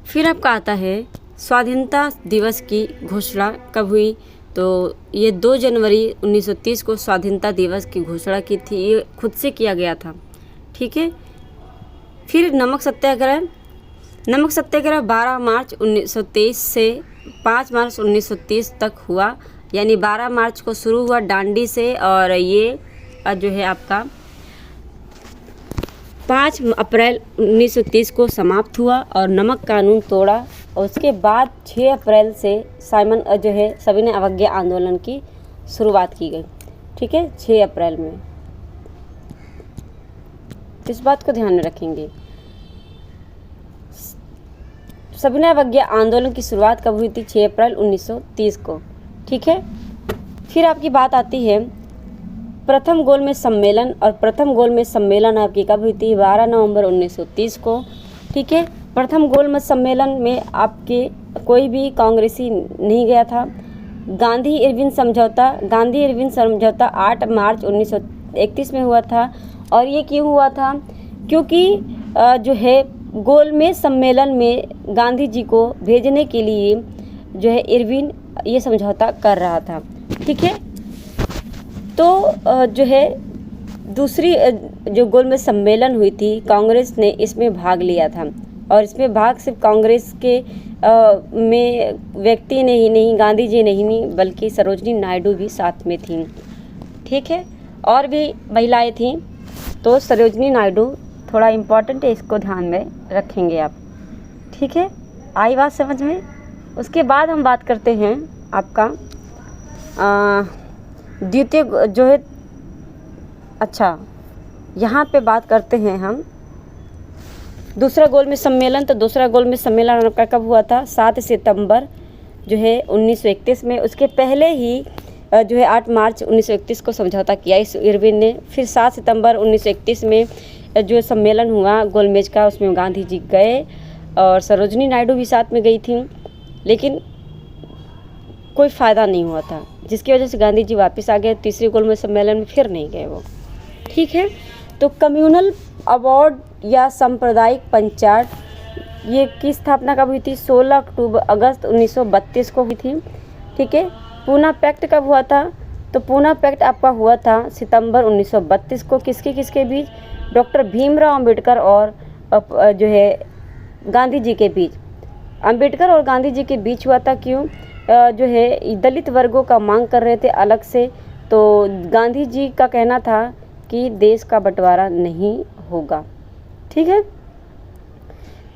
फिर आपका आता है स्वाधीनता दिवस की घोषणा कब हुई? तो ये 2 जनवरी 1930 को स्वाधीनता दिवस की घोषणा की थी, ये खुद से किया गया था। ठीक है, फिर नमक सत्याग्रह 12 मार्च 1923 से 5 मार्च 1930 तक हुआ, यानी 12 मार्च को शुरू हुआ डांडी से और ये जो है आपका 5 अप्रैल 1930 को समाप्त हुआ और नमक कानून तोड़ा। और उसके बाद 6 अप्रैल से साइमन जो है सविनय अवज्ञा आंदोलन की शुरुआत की गई। ठीक है, 6 अप्रैल में, इस बात को ध्यान में रखेंगे। सविनय अवज्ञा आंदोलन की शुरुआत कब हुई थी? 6 अप्रैल 1930 को। ठीक है, फिर आपकी बात आती है प्रथम गोलमेज सम्मेलन, और प्रथम गोलमेज सम्मेलन आपकी कब हुई थी? 12 नवंबर 1930 को। ठीक है, प्रथम गोलमेज सम्मेलन में आपके कोई भी कांग्रेसी नहीं गया था। गांधी इरविन समझौता 8 मार्च 1931 में हुआ था। और ये क्यों हुआ था? क्योंकि जो है गोलमेज सम्मेलन में गांधी जी को भेजने के लिए जो है इरविन ये समझौता कर रहा था। ठीक है, तो जो है दूसरी जो गोलमेज सम्मेलन हुई थी कांग्रेस ने इसमें भाग लिया था, और इसमें भाग सिर्फ कांग्रेस के में व्यक्ति ने ही नहीं, गांधी जी नहीं बल्कि सरोजनी नायडू भी साथ में थीं। ठीक है, और भी महिलाएं थीं, तो सरोजनी नायडू थोड़ा इम्पॉर्टेंट है, इसको ध्यान में रखेंगे आप। ठीक है, आई बात समझ में? उसके बाद हम बात करते हैं आपका द्वितीय जो है, अच्छा यहाँ पे बात करते हैं हम दूसरा गोलमेज सम्मेलन। तो दूसरा गोलमेज सम्मेलन आपका कब हुआ था? 7 सितंबर जो है 1931 में। उसके पहले ही जो है 8 मार्च 1931 को समझौता किया इस इरविन ने। फिर 7 सितंबर 1931 में जो सम्मेलन हुआ गोलमेज का, उसमें गांधी जी गए और सरोजनी नायडू भी साथ में गई थी, लेकिन कोई फ़ायदा नहीं हुआ था, जिसकी वजह से गांधी जी वापस आ गए तीसरे गोलमेज सम्मेलन में, फिर नहीं गए वो। ठीक है, तो कम्युनल अवार्ड या सांप्रदायिक पंचायत ये की स्थापना कब हुई थी? 16 अगस्त 1932 को हुई थी। ठीक है, पूना पैक्ट कब हुआ था? तो पूना पैक्ट आपका हुआ था सितंबर 1932 को। किसके बीच? डॉक्टर भीमराव अंबेडकर और जो है गांधी जी के बीच। अंबेडकर और गांधी जी के बीच हुआ था। क्यों? जो है दलित वर्गों का मांग कर रहे थे अलग से, तो गांधी जी का कहना था कि देश का बंटवारा नहीं होगा। ठीक है,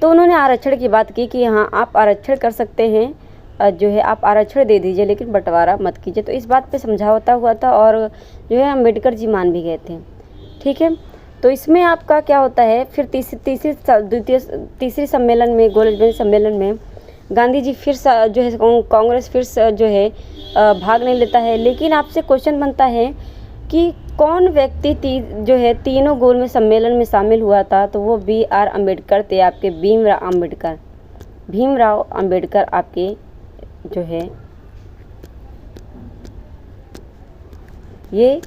तो उन्होंने आरक्षण की बात की कि हाँ आप आरक्षण कर सकते हैं, जो है आप आरक्षण दे दीजिए लेकिन बंटवारा मत कीजिए। तो इस बात पे समझौता हुआ था और जो है अम्बेडकर जी मान भी गए थे। ठीक है, तो इसमें आपका क्या होता है? फिर तीसरी सम्मेलन में, गोलमेज सम्मेलन में गांधी जी फिर जो है कांग्रेस फिर जो है भाग नहीं लेता है। लेकिन आपसे क्वेश्चन बनता है कि कौन व्यक्ति जो है तीनों गोलमेज सम्मेलन में शामिल हुआ था? तो वो BR अम्बेडकर थे, आपके भीमराव अम्बेडकर आपके जो है ये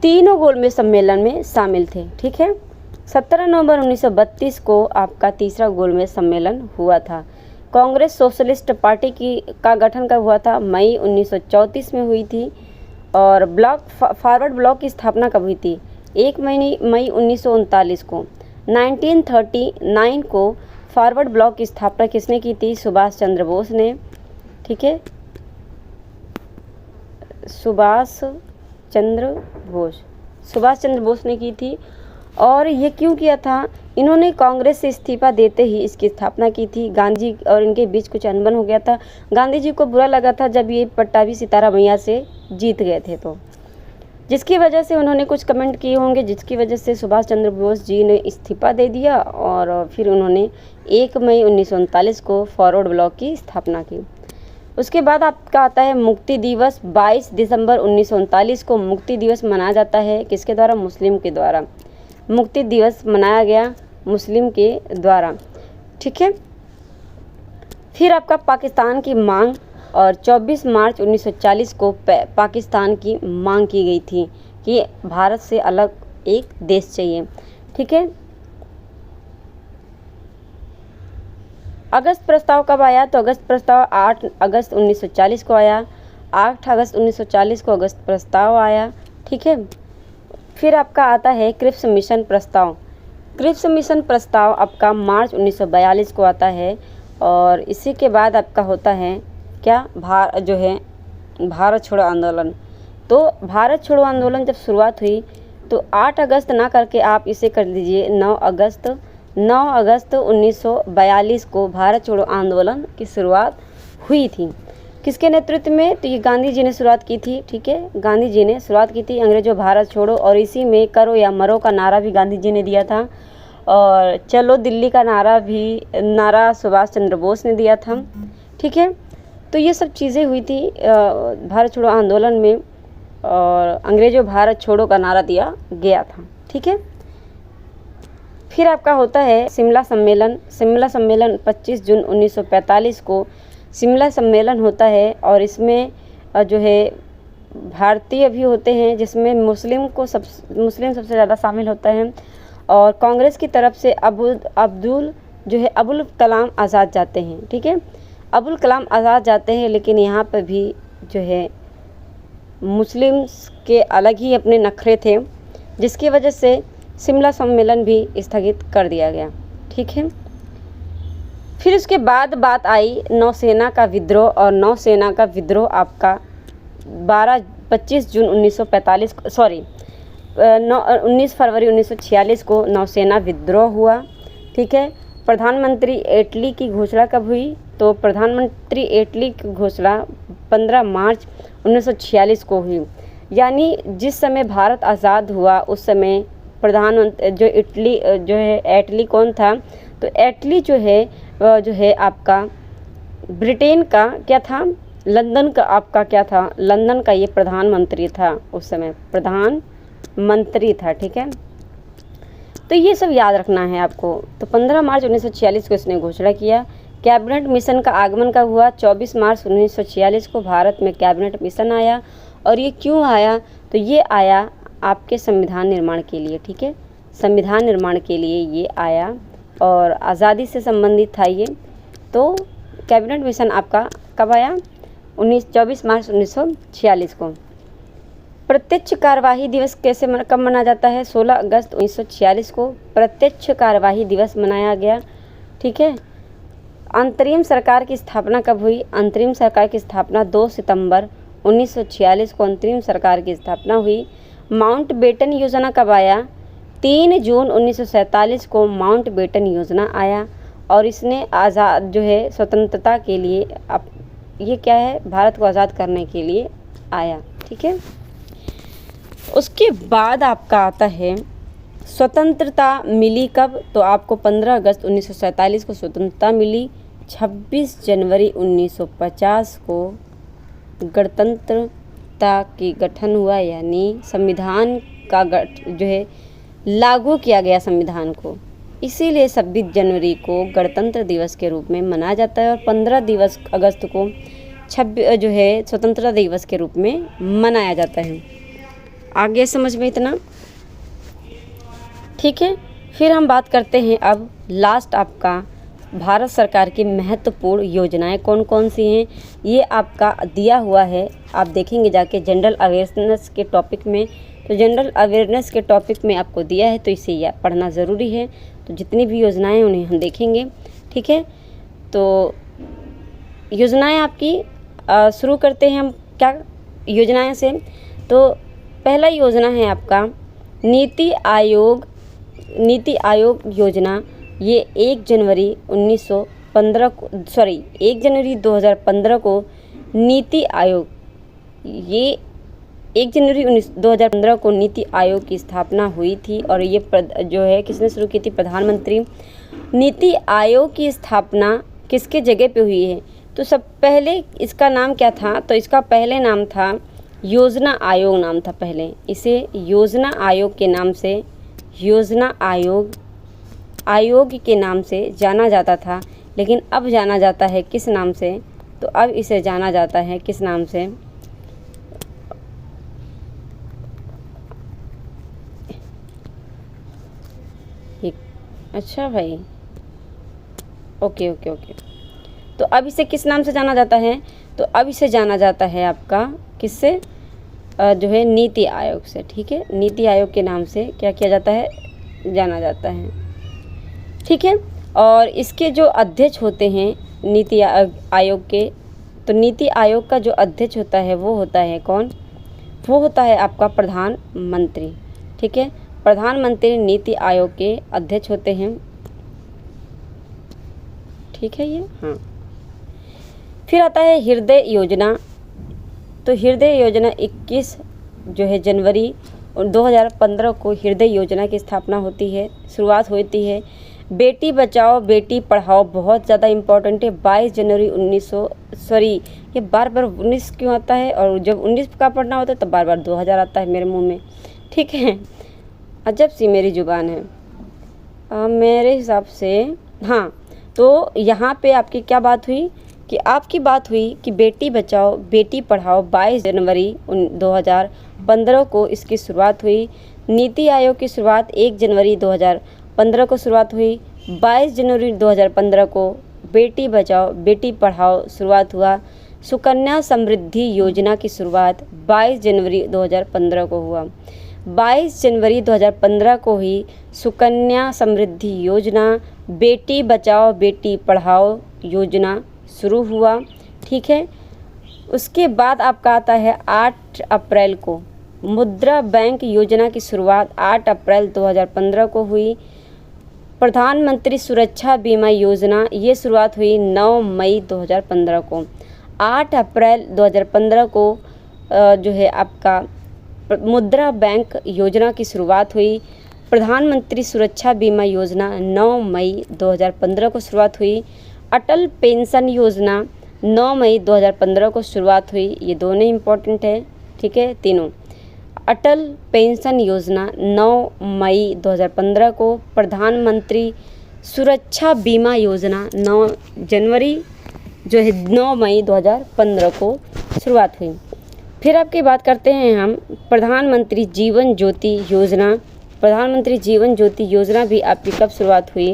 तीनों गोलमेज सम्मेलन में शामिल थे। ठीक है, 17 नवंबर 1932 को आपका तीसरा गोलमेज सम्मेलन हुआ था। कांग्रेस सोशलिस्ट पार्टी का गठन कब हुआ था? मई 1934 में हुई थी। और फॉरवर्ड ब्लॉक की स्थापना कब हुई थी? 1 मई 1939 को। 1939 को फॉरवर्ड ब्लॉक की स्थापना किसने की थी? सुभाष चंद्र बोस ने। ठीक है, सुभाष चंद्र बोस ने की थी। और ये क्यों किया था? इन्होंने कांग्रेस से इस्तीफा देते ही इसकी स्थापना की थी। गांधी और इनके बीच कुछ अनबन हो गया था। गांधी जी को बुरा लगा था जब ये पट्टाभी सितारा मैया से जीत गए थे, तो जिसकी वजह से उन्होंने कुछ कमेंट किए होंगे, जिसकी वजह से सुभाष चंद्र बोस जी ने इस्तीफा दे दिया और फिर उन्होंने 1 मई 1939 को फॉरवर्ड ब्लॉक की स्थापना की। उसके बाद आपका आता है मुक्ति दिवस। 22 दिसंबर 1939 को मुक्ति दिवस मनाया जाता है। किसके द्वारा? मुस्लिम के द्वारा मुक्ति दिवस मनाया गया, मुस्लिम के द्वारा। ठीक है, फिर आपका पाकिस्तान की मांग, और 24 मार्च 1940 को पाकिस्तान की मांग की गई थी कि भारत से अलग एक देश चाहिए। ठीक है, अगस्त प्रस्ताव कब आया? तो अगस्त प्रस्ताव 8 अगस्त 1940 को आया। 8 अगस्त 1940 को अगस्त प्रस्ताव आया। ठीक है, फिर आपका आता है क्रिप्स मिशन प्रस्ताव। क्रिप्स मिशन प्रस्ताव आपका मार्च 1942 को आता है। और इसी के बाद आपका होता है क्या? भारत छोड़ो आंदोलन। तो भारत छोड़ो आंदोलन जब शुरुआत हुई तो 8 अगस्त ना करके आप इसे कर दीजिए 9 अगस्त 1942 को भारत छोड़ो आंदोलन की शुरुआत हुई थी। किसके नेतृत्व में? तो ये गांधी जी ने शुरुआत की थी। ठीक है, गांधी जी ने शुरुआत की थी, अंग्रेजों भारत छोड़ो। और इसी में करो या मरो का नारा भी गांधी जी ने दिया था। और चलो दिल्ली का नारा सुभाष चंद्र बोस ने दिया था। ठीक है, तो ये सब चीज़ें हुई थी भारत छोड़ो आंदोलन में, और अंग्रेजों भारत छोड़ो का नारा दिया गया था। ठीक है, फिर आपका होता है शिमला सम्मेलन। शिमला सम्मेलन 25 जून 1945 को शिमला सम्मेलन होता है। और इसमें जो है भारतीय भी होते हैं, जिसमें मुस्लिम सबसे ज़्यादा शामिल होता है। और कांग्रेस की तरफ से अबुल कलाम आज़ाद जाते हैं। ठीक है, अबुल कलाम आज़ाद जाते हैं, लेकिन यहाँ पर भी जो है मुस्लिम्स के अलग ही अपने नखरे थे, जिसकी वजह से शिमला सम्मेलन भी स्थगित कर दिया गया। ठीक है, फिर उसके बाद बात आई नौसेना का विद्रोह। और नौसेना का विद्रोह आपका 19 फरवरी 1946 को नौसेना विद्रोह हुआ। ठीक है, प्रधानमंत्री एटली की घोषणा कब हुई? तो प्रधानमंत्री एटली की घोषणा 15 मार्च 1946 को हुई। यानी जिस समय भारत आज़ाद हुआ उस समय प्रधानमंत्री एटली कौन था? तो एटली जो है आपका ब्रिटेन का क्या था? लंदन का आपका क्या था? लंदन का ये प्रधानमंत्री था, उस समय प्रधानमंत्री था। ठीक है, तो ये सब याद रखना है आपको। तो 15 मार्च 1946 को इसने घोषणा किया। कैबिनेट मिशन का आगमन कब हुआ? 24 मार्च 1946 को भारत में कैबिनेट मिशन आया। और ये क्यों आया? तो ये आया आपके संविधान निर्माण के लिए। ठीक है, संविधान निर्माण के लिए ये आया और आज़ादी से संबंधित था ये। तो कैबिनेट मिशन आपका कब आया? 24 मार्च 1946 को। प्रत्यक्ष कार्यवाही दिवस कब मनाया जाता है? 16 अगस्त 1946 को प्रत्यक्ष कार्यवाही दिवस मनाया गया। ठीक है, अंतरिम सरकार की स्थापना कब हुई? अंतरिम सरकार की स्थापना 2 सितंबर 1946 को अंतरिम सरकार की स्थापना हुई। माउंट बेटन योजना कब आया? 3 जून 1947 को माउंट बेटन योजना आया। और इसने आज़ाद स्वतंत्रता के लिए ये क्या है? भारत को आज़ाद करने के लिए आया। ठीक है, उसके बाद आपका आता है स्वतंत्रता मिली कब? तो आपको 15 अगस्त 1947 को स्वतंत्रता मिली। 26 जनवरी 1950 को गणतंत्रता की गठन हुआ, यानी संविधान का लागू किया गया संविधान को। इसीलिए 26 जनवरी को गणतंत्र दिवस के रूप में मनाया जाता है। और 15 अगस्त को स्वतंत्रता दिवस के रूप में मनाया जाता है। आगे समझ में इतना? ठीक है, फिर हम बात करते हैं अब लास्ट आपका भारत सरकार की महत्वपूर्ण योजनाएं कौन कौन सी हैं, ये आपका दिया हुआ है। आप देखेंगे जाके जनरल अवेयरनेस के टॉपिक में। तो जनरल अवेयरनेस के टॉपिक में आपको दिया है, तो इसे पढ़ना ज़रूरी है। तो जितनी भी योजनाएं उन्हें हम देखेंगे। ठीक है, तो योजनाएं आपकी शुरू करते हैं हम क्या योजनाएं से। तो पहला योजना है आपका नीति आयोग योजना। ये 1 जनवरी 2015 को नीति आयोग, ये 1 जनवरी 2015 को नीति आयोग की स्थापना हुई थी और ये जो है किसने शुरू की थी, प्रधानमंत्री। नीति आयोग की स्थापना किसके जगह पे हुई है, तो सब पहले इसका नाम क्या था, तो इसका पहले नाम था योजना आयोग नाम था पहले। इसे योजना आयोग के नाम से, योजना आयोग के नाम से जाना जाता था, लेकिन अब जाना जाता है किस नाम से, तो अब इसे जाना जाता है किस नाम से, अच्छा भाई, ओके। तो अब इसे किस नाम से जाना जाता है, तो अब इसे जाना जाता है आपका किससे, जो है नीति आयोग से। ठीक है, नीति आयोग के नाम से क्या किया जाता है, जाना जाता है। ठीक है, और इसके जो अध्यक्ष होते हैं नीति आयोग के, तो नीति आयोग का जो अध्यक्ष होता है वो होता है कौन, वो होता है आपका प्रधानमंत्री। ठीक है, प्रधानमंत्री नीति आयोग के अध्यक्ष होते हैं। ठीक है ये, हाँ। फिर आता है हृदय योजना। तो हृदय योजना 21 जो है जनवरी 2015 को हृदय योजना की स्थापना होती है, शुरुआत होती है। बेटी बचाओ बेटी पढ़ाओ बहुत ज़्यादा इम्पोर्टेंट है। 22 जनवरी 1900 ये बार 19 क्यों आता है, और जब 19 का पढ़ना होता है तब बार 2000 आता है मेरे मुंह में। ठीक है, अजब सी मेरी ज़ुबान है मेरे हिसाब से। हाँ, तो यहाँ पे आपकी क्या बात हुई कि आपकी बात हुई कि बेटी बचाओ बेटी पढ़ाओ 22 जनवरी 2015 को इसकी शुरुआत हुई। नीति आयोग की शुरुआत 1 जनवरी 2015 को शुरुआत हुई। 22 जनवरी 2015 को बेटी बचाओ बेटी पढ़ाओ शुरुआत हुआ। सुकन्या समृद्धि योजना की शुरुआत 22 जनवरी 2015 को हुआ। 22 जनवरी 2015 को ही सुकन्या समृद्धि योजना, बेटी बचाओ बेटी पढ़ाओ योजना शुरू हुआ। ठीक है, उसके बाद आपका आता है 8 अप्रैल को मुद्रा बैंक योजना की शुरुआत 8 अप्रैल 2015 को हुई। प्रधानमंत्री सुरक्षा बीमा योजना ये शुरुआत हुई 9 मई 2015 को। 8 अप्रैल 2015 को जो है आपका मुद्रा बैंक योजना की शुरुआत हुई। प्रधानमंत्री सुरक्षा बीमा योजना 9 मई 2015 को शुरुआत हुई। अटल पेंशन योजना 9 मई 2015 को शुरुआत हुई। ये दोनों इम्पोर्टेंट है। ठीक है, तीनों। अटल पेंशन योजना 9 मई 2015 को। प्रधानमंत्री सुरक्षा बीमा योजना 9 जनवरी जो है 9 मई 2015 को शुरुआत हुई। फिर आपकी बात करते हैं हम प्रधानमंत्री जीवन ज्योति योजना। प्रधानमंत्री जीवन ज्योति योजना भी आपकी कब शुरुआत हुई,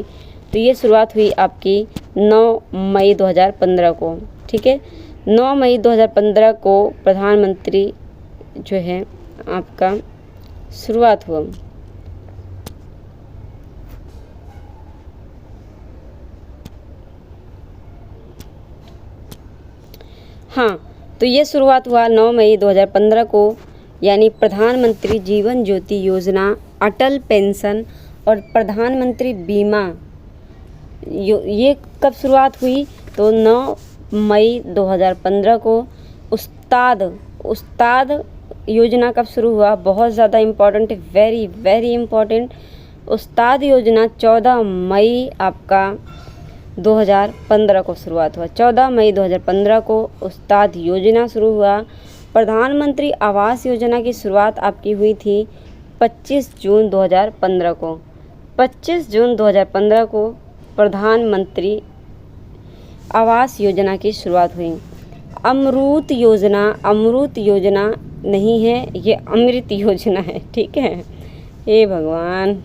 तो ये शुरुआत हुई आपकी 9 मई 2015 को। ठीक है, 9 मई 2015 को प्रधानमंत्री जो है आपका शुरुआत हुआ। हाँ, तो ये शुरुआत हुआ 9 मई 2015 को, यानी प्रधानमंत्री जीवन ज्योति योजना, अटल पेंशन और प्रधानमंत्री बीमा ये कब शुरुआत हुई, तो 9 मई 2015 को। उस्ताद योजना कब शुरू हुआ, बहुत ज़्यादा इम्पॉर्टेंट है, वेरी वेरी इम्पॉर्टेंट। उस्ताद योजना 14 मई आपका 2015 को शुरुआत हुआ। 14 मई 2015 को उस्ताद योजना शुरू हुआ। प्रधानमंत्री आवास योजना की शुरुआत आपकी हुई थी 25 जून 2015 को। 25 जून 2015 को प्रधानमंत्री आवास योजना की शुरुआत हुई। अमृत योजना नहीं है, ये अमृत योजना है। ठीक है, हे भगवान,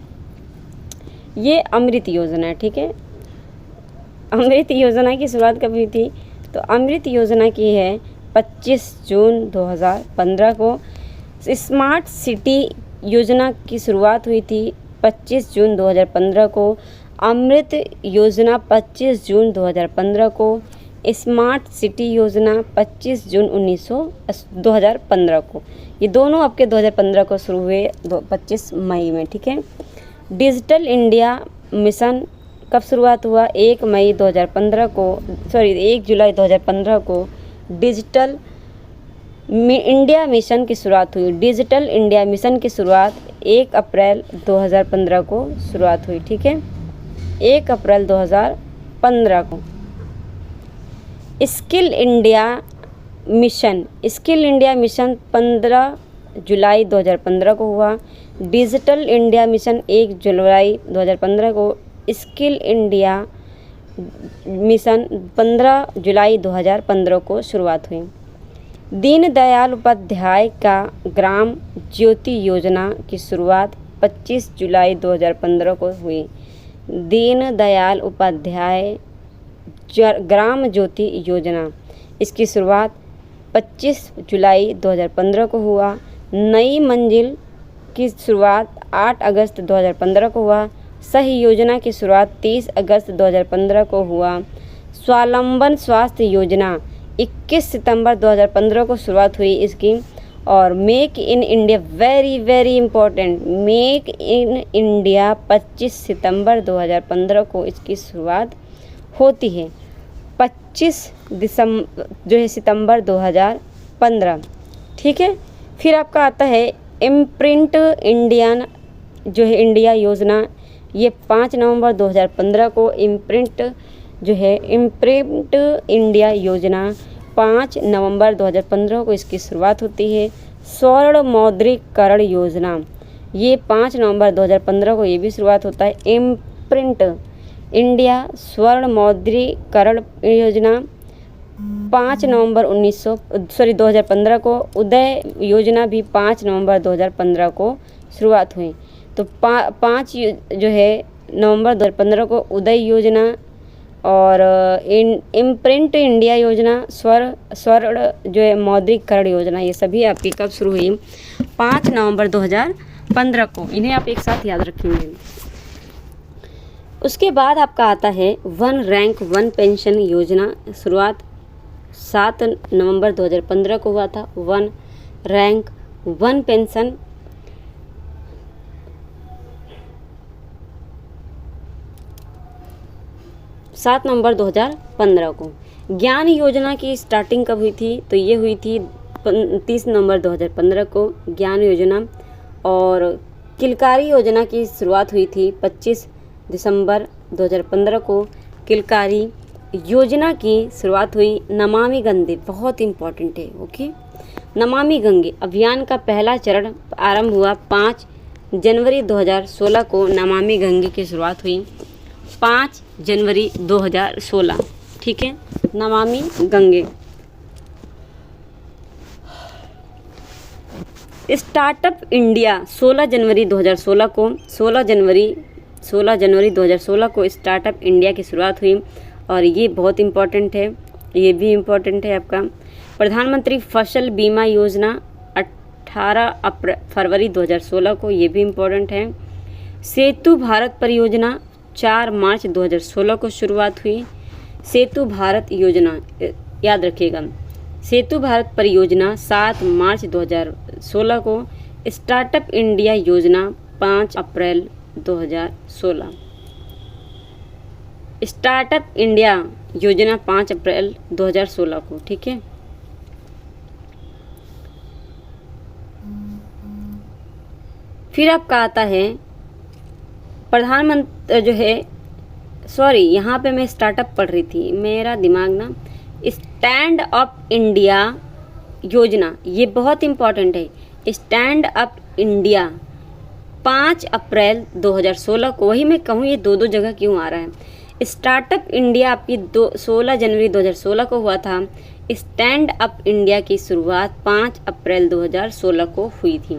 ये अमृत योजना है। ठीक है, अमृत योजना की शुरुआत कब हुई थी, तो अमृत योजना की है 25 जून 2015 को। स्मार्ट सिटी योजना की शुरुआत हुई थी 25 जून 2015 को। अमृत योजना 25 जून 2015 को। स्मार्ट सिटी योजना 25 जून 2015 को। ये दोनों आपके 2015 को शुरू हुए 25 मई में, ठीक है। डिजिटल इंडिया मिशन कब शुरुआत हुआ? 1 जुलाई 2015 को डिजिटल इंडिया मिशन की शुरुआत हुई। डिजिटल इंडिया मिशन की शुरुआत 1 अप्रैल 2015 को शुरुआत हुई, ठीक है, 1 अप्रैल 2015 को। स्किल इंडिया मिशन 15 जुलाई 2015 को हुआ। डिजिटल इंडिया मिशन 1 जुलाई 2015 को। स्किल इंडिया मिशन 15 जुलाई 2015 को शुरुआत हुई। दीनदयाल उपाध्याय का ग्राम ज्योति योजना की शुरुआत 25 जुलाई 2015 को हुई। दीनदयाल उपाध्याय ग्राम ज्योति योजना, इसकी शुरुआत 25 जुलाई 2015 को हुआ। नई मंजिल की शुरुआत 8 अगस्त 2015 को हुआ। सही योजना की शुरुआत 30 अगस्त 2015 को हुआ। स्वावलंबन स्वास्थ्य योजना 21 सितंबर 2015 को शुरुआत हुई इसकी। और make in India, very very important, make in India 25 सितंबर 2015 को इसकी शुरुआत होती है। 25 सितंबर 2015, ठीक है। फिर आपका आता है इम्प्रिंट इंडिया योजना। ये 5 नवंबर 2015 को इम्प्रिंट इंडिया योजना 5 नवंबर 2015 को इसकी शुरुआत होती है। स्वर्ण मौद्रिकरण योजना, ये 5 नवंबर 2015 को ये भी शुरुआत होता है। इम्प्रिंट इंडिया स्वर्ण मौद्रिकरण योजना 5 नवंबर 2015 को। उदय योजना भी 5 नवंबर 2015 को शुरुआत हुई। तो 5 नवंबर 2015 को उदय योजना और इम्प्रिंट इंडिया योजना, स्वर्ण मौद्रिकरण योजना, ये सभी आपकी कब शुरू हुई? 5 नवंबर 2015 को। इन्हें आप एक साथ याद रखेंगे। उसके बाद आपका आता है वन रैंक वन पेंशन योजना। शुरुआत 7 नवंबर 2015 को हुआ था। वन रैंक वन पेंशन 7 नवंबर 2015 को। ज्ञान योजना की स्टार्टिंग कब हुई थी? तो ये हुई थी 30 नवंबर 2015 को ज्ञान योजना। और किलकारी योजना की शुरुआत हुई थी 25 दिसंबर 2015 को। किलकारी योजना की शुरुआत हुई। नमामि गंगे, बहुत इम्पॉर्टेंट है, ओके। नमामि गंगे अभियान का पहला चरण आरंभ हुआ 5 जनवरी 2016 को। नमामि गंगे की शुरुआत हुई 5 जनवरी 2016, ठीक है, नमामि गंगे। स्टार्टअप इंडिया 16 जनवरी 2016 को। 16 जनवरी 2016 को स्टार्टअप इंडिया की शुरुआत हुई। और ये बहुत इम्पोर्टेंट है, ये भी इम्पोर्टेंट है आपका। प्रधानमंत्री फसल बीमा योजना 18 फरवरी 2016 को, ये भी इम्पोर्टेंट है। सेतु भारत परियोजना 4 मार्च 2016 को शुरुआत हुई। सेतु भारत योजना याद रखिएगा। सेतु भारत परियोजना 7 मार्च 2016 को। स्टार्टअप इंडिया योजना 5 अप्रैल 2016। स्टार्टअप इंडिया योजना 5 अप्रैल 2016 को, ठीक है। फिर आपका आता है प्रधानमंत्री यहाँ पे मैं स्टार्टअप पढ़ रही थी, मेरा दिमाग ना। स्टैंड अप इंडिया योजना, ये बहुत इम्पॉर्टेंट है। स्टैंड अप इंडिया 5 अप्रैल 2016 को। वही मैं कहूँ ये दो जगह क्यों आ रहा है। स्टार्टअप इंडिया आपकी 16 जनवरी 2016 को हुआ था। स्टैंड अप इंडिया की शुरुआत 5 अप्रैल 2016 को हुई थी।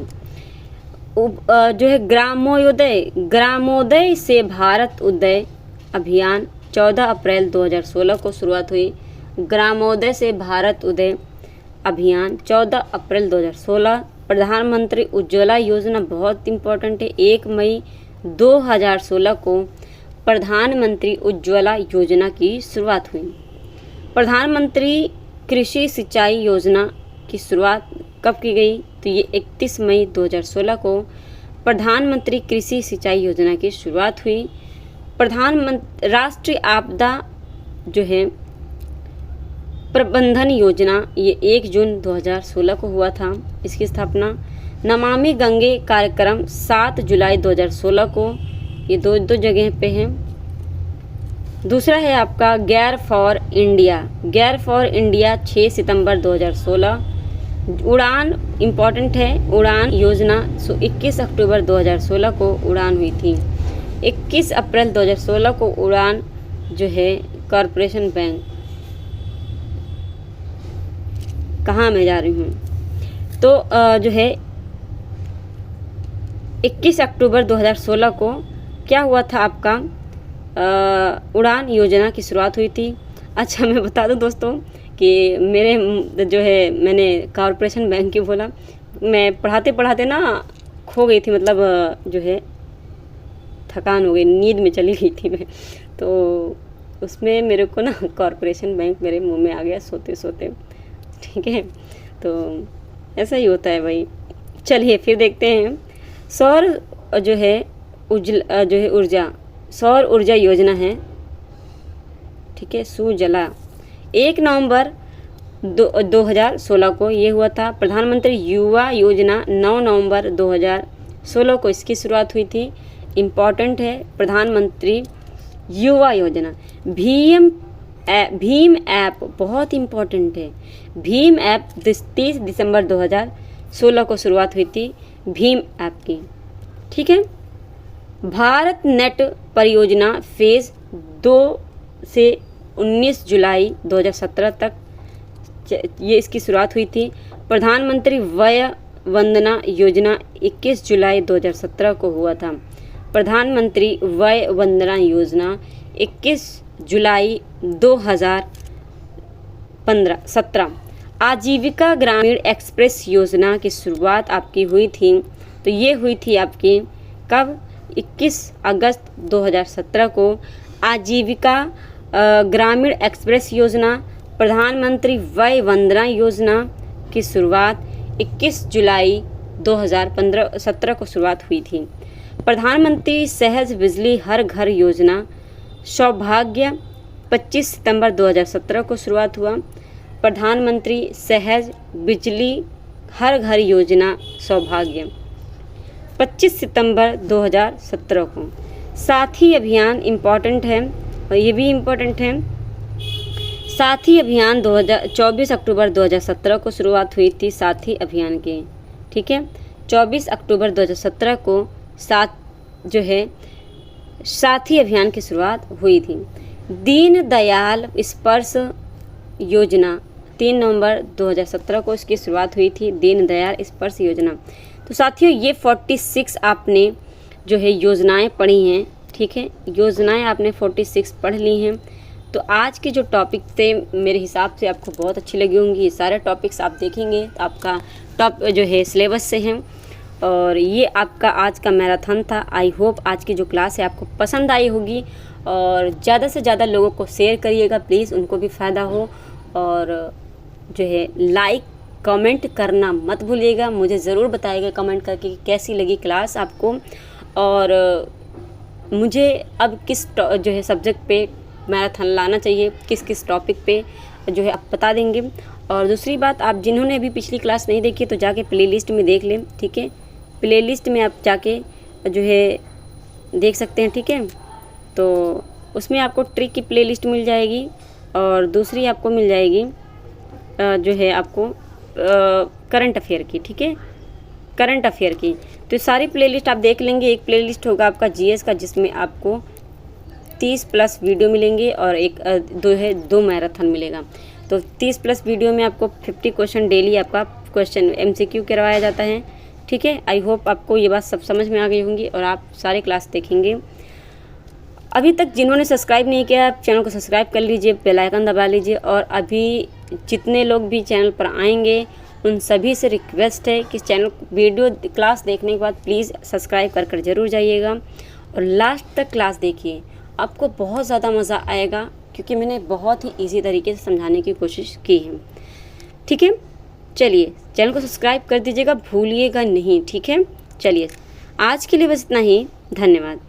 ग्रामोदय से भारत उदय अभियान 14 अप्रैल 2016 को शुरुआत हुई। ग्रामोदय से भारत उदय अभियान 14 अप्रैल 2016। प्रधानमंत्री उज्ज्वला योजना बहुत इम्पोर्टेंट है। 1 मई 2016 को प्रधानमंत्री उज्ज्वला योजना की शुरुआत हुई। प्रधानमंत्री कृषि सिंचाई योजना की शुरुआत कब की गई? तो ये 31 मई 2016 को प्रधानमंत्री कृषि सिंचाई योजना की शुरुआत हुई। प्रधानमंत्री राष्ट्रीय आपदा जो है प्रबंधन योजना, ये 1 जून 2016 को हुआ था इसकी स्थापना। नमामि गंगे कार्यक्रम 7 जुलाई 2016 को, ये दो जगह पे हैं। दूसरा है आपका गैर फॉर इंडिया 6 सितंबर 2016। उड़ान इम्पॉर्टेंट है, उड़ान योजना 21 अक्टूबर 2016 को उड़ान हुई थी। 21 अप्रैल 2016 को उड़ान जो है कॉरपोरेशन बैंक, कहाँ मैं जा रही हूँ, तो जो है 21 अक्टूबर 2016 को क्या हुआ था आपका, उड़ान योजना की शुरुआत हुई थी। अच्छा मैं बता दूं दोस्तों कि मेरे जो है, मैंने कॉरपोरेशन बैंक क्यों बोला, मैं पढ़ाते पढ़ाते ना खो गई थी, मतलब जो है थकान हो गई, नींद में चली गई थी मैं, तो उसमें मेरे को ना कॉरपोरेशन बैंक मेरे मुंह में आ गया सोते सोते, ठीक है। तो ऐसा ही होता है भाई। चलिए फिर देखते हैं। सौर जो है ऊर्जा, सौर ऊर्जा योजना है, ठीक है, सुजला 1 नवंबर 2016 को ये हुआ था। प्रधानमंत्री युवा योजना 9 नवंबर 2016 को इसकी शुरुआत हुई थी। इम्पॉर्टेंट है प्रधानमंत्री युवा योजना। भीम ऐप बहुत इम्पॉर्टेंट है। भीम ऐप 30 दिसंबर 2016 को शुरुआत हुई थी भीम ऐप की, ठीक है। भारत नेट परियोजना फेज़ 2 से 19 जुलाई 2017 तक ये इसकी शुरुआत हुई थी। प्रधानमंत्री वय वंदना योजना 21 जुलाई 2017 को हुआ था। प्रधानमंत्री वय वंदना योजना 21 जुलाई 2017। आजीविका ग्रामीण एक्सप्रेस योजना की शुरुआत आपकी हुई थी, तो ये हुई थी आपकी कब, 21 अगस्त 2017 को। आजीविका ग्रामीण एक्सप्रेस योजना, प्रधानमंत्री वय वंदना योजना की शुरुआत 21 जुलाई 2017 को शुरुआत हुई थी। प्रधानमंत्री सहज बिजली हर घर योजना सौभाग्य 25 सितंबर 2017 को शुरुआत हुआ। प्रधानमंत्री सहज बिजली हर घर योजना सौभाग्य 25 सितंबर 2017 को। साथी अभियान इम्पॉर्टेंट है, और ये भी इम्पोर्टेंट है। साथी अभियान 24 अक्टूबर 2017 को शुरुआत हुई थी साथी अभियान की, ठीक है। 24 अक्टूबर 2017 को जो है साथी अभियान की शुरुआत हुई थी। दीन दयाल स्पर्श योजना 3 नवंबर 2017 को इसकी शुरुआत हुई थी, दीन दयाल स्पर्श योजना। तो साथियों ये 46 आपने जो है योजनाएं पढ़ी हैं, ठीक है, योजनाएं आपने 46 पढ़ ली हैं। तो आज के जो टॉपिक थे मेरे हिसाब से आपको बहुत अच्छी लगी होंगी। ये सारे टॉपिक्स आप देखेंगे तो आपका टॉप जो है सिलेबस से हैं, और ये आपका आज का मैराथन था। आई होप आज की जो क्लास है आपको पसंद आई होगी, और ज़्यादा से ज़्यादा लोगों को शेयर करिएगा प्लीज़, उनको भी फ़ायदा हो। और जो है लाइक कमेंट करना मत भूलिएगा, मुझे ज़रूर बताइएगा कमेंट करके कि कैसी लगी क्लास आपको, और मुझे अब किस जो है सब्जेक्ट पे मैराथन लाना चाहिए, किस किस टॉपिक पे जो है आप बता देंगे। और दूसरी बात, आप जिन्होंने अभी पिछली क्लास नहीं देखी तो जाके प्लेलिस्ट में देख लें, ठीक है। प्लेलिस्ट में आप जाके जो है देख सकते हैं, ठीक है। तो उसमें आपको ट्रिक की प्लेलिस्ट मिल जाएगी, और दूसरी आपको मिल जाएगी जो है आपको करंट अफेयर की, ठीक है, करंट अफेयर की। तो सारी प्लेलिस्ट आप देख लेंगे। एक प्लेलिस्ट होगा आपका जीएस का, जिसमें आपको 30+ वीडियो मिलेंगे, और दो मैराथन मिलेगा। तो 30+ वीडियो में आपको 50 क्वेश्चन डेली आपका क्वेश्चन MCQ करवाया जाता है, ठीक है। आई होप आपको ये बात सब समझ में आ गई होंगी, और आप सारे क्लास देखेंगे। अभी तक जिन्होंने सब्सक्राइब नहीं किया, आप चैनल को सब्सक्राइब कर लीजिए, बेल आइकन दबा लीजिए। और अभी जितने लोग भी चैनल पर आएंगे उन सभी से रिक्वेस्ट है कि चैनल वीडियो क्लास देखने के बाद प्लीज़ सब्सक्राइब कर ज़रूर जाइएगा, और लास्ट तक क्लास देखिए, आपको बहुत ज़्यादा मज़ा आएगा। क्योंकि मैंने बहुत ही ईजी तरीके से समझाने की कोशिश की है। ठीक है, चलिए चैनल को सब्सक्राइब कर दीजिएगा, भूलिएगा नहीं। ठीक है, चलिए आज के लिए बस इतना ही। धन्यवाद।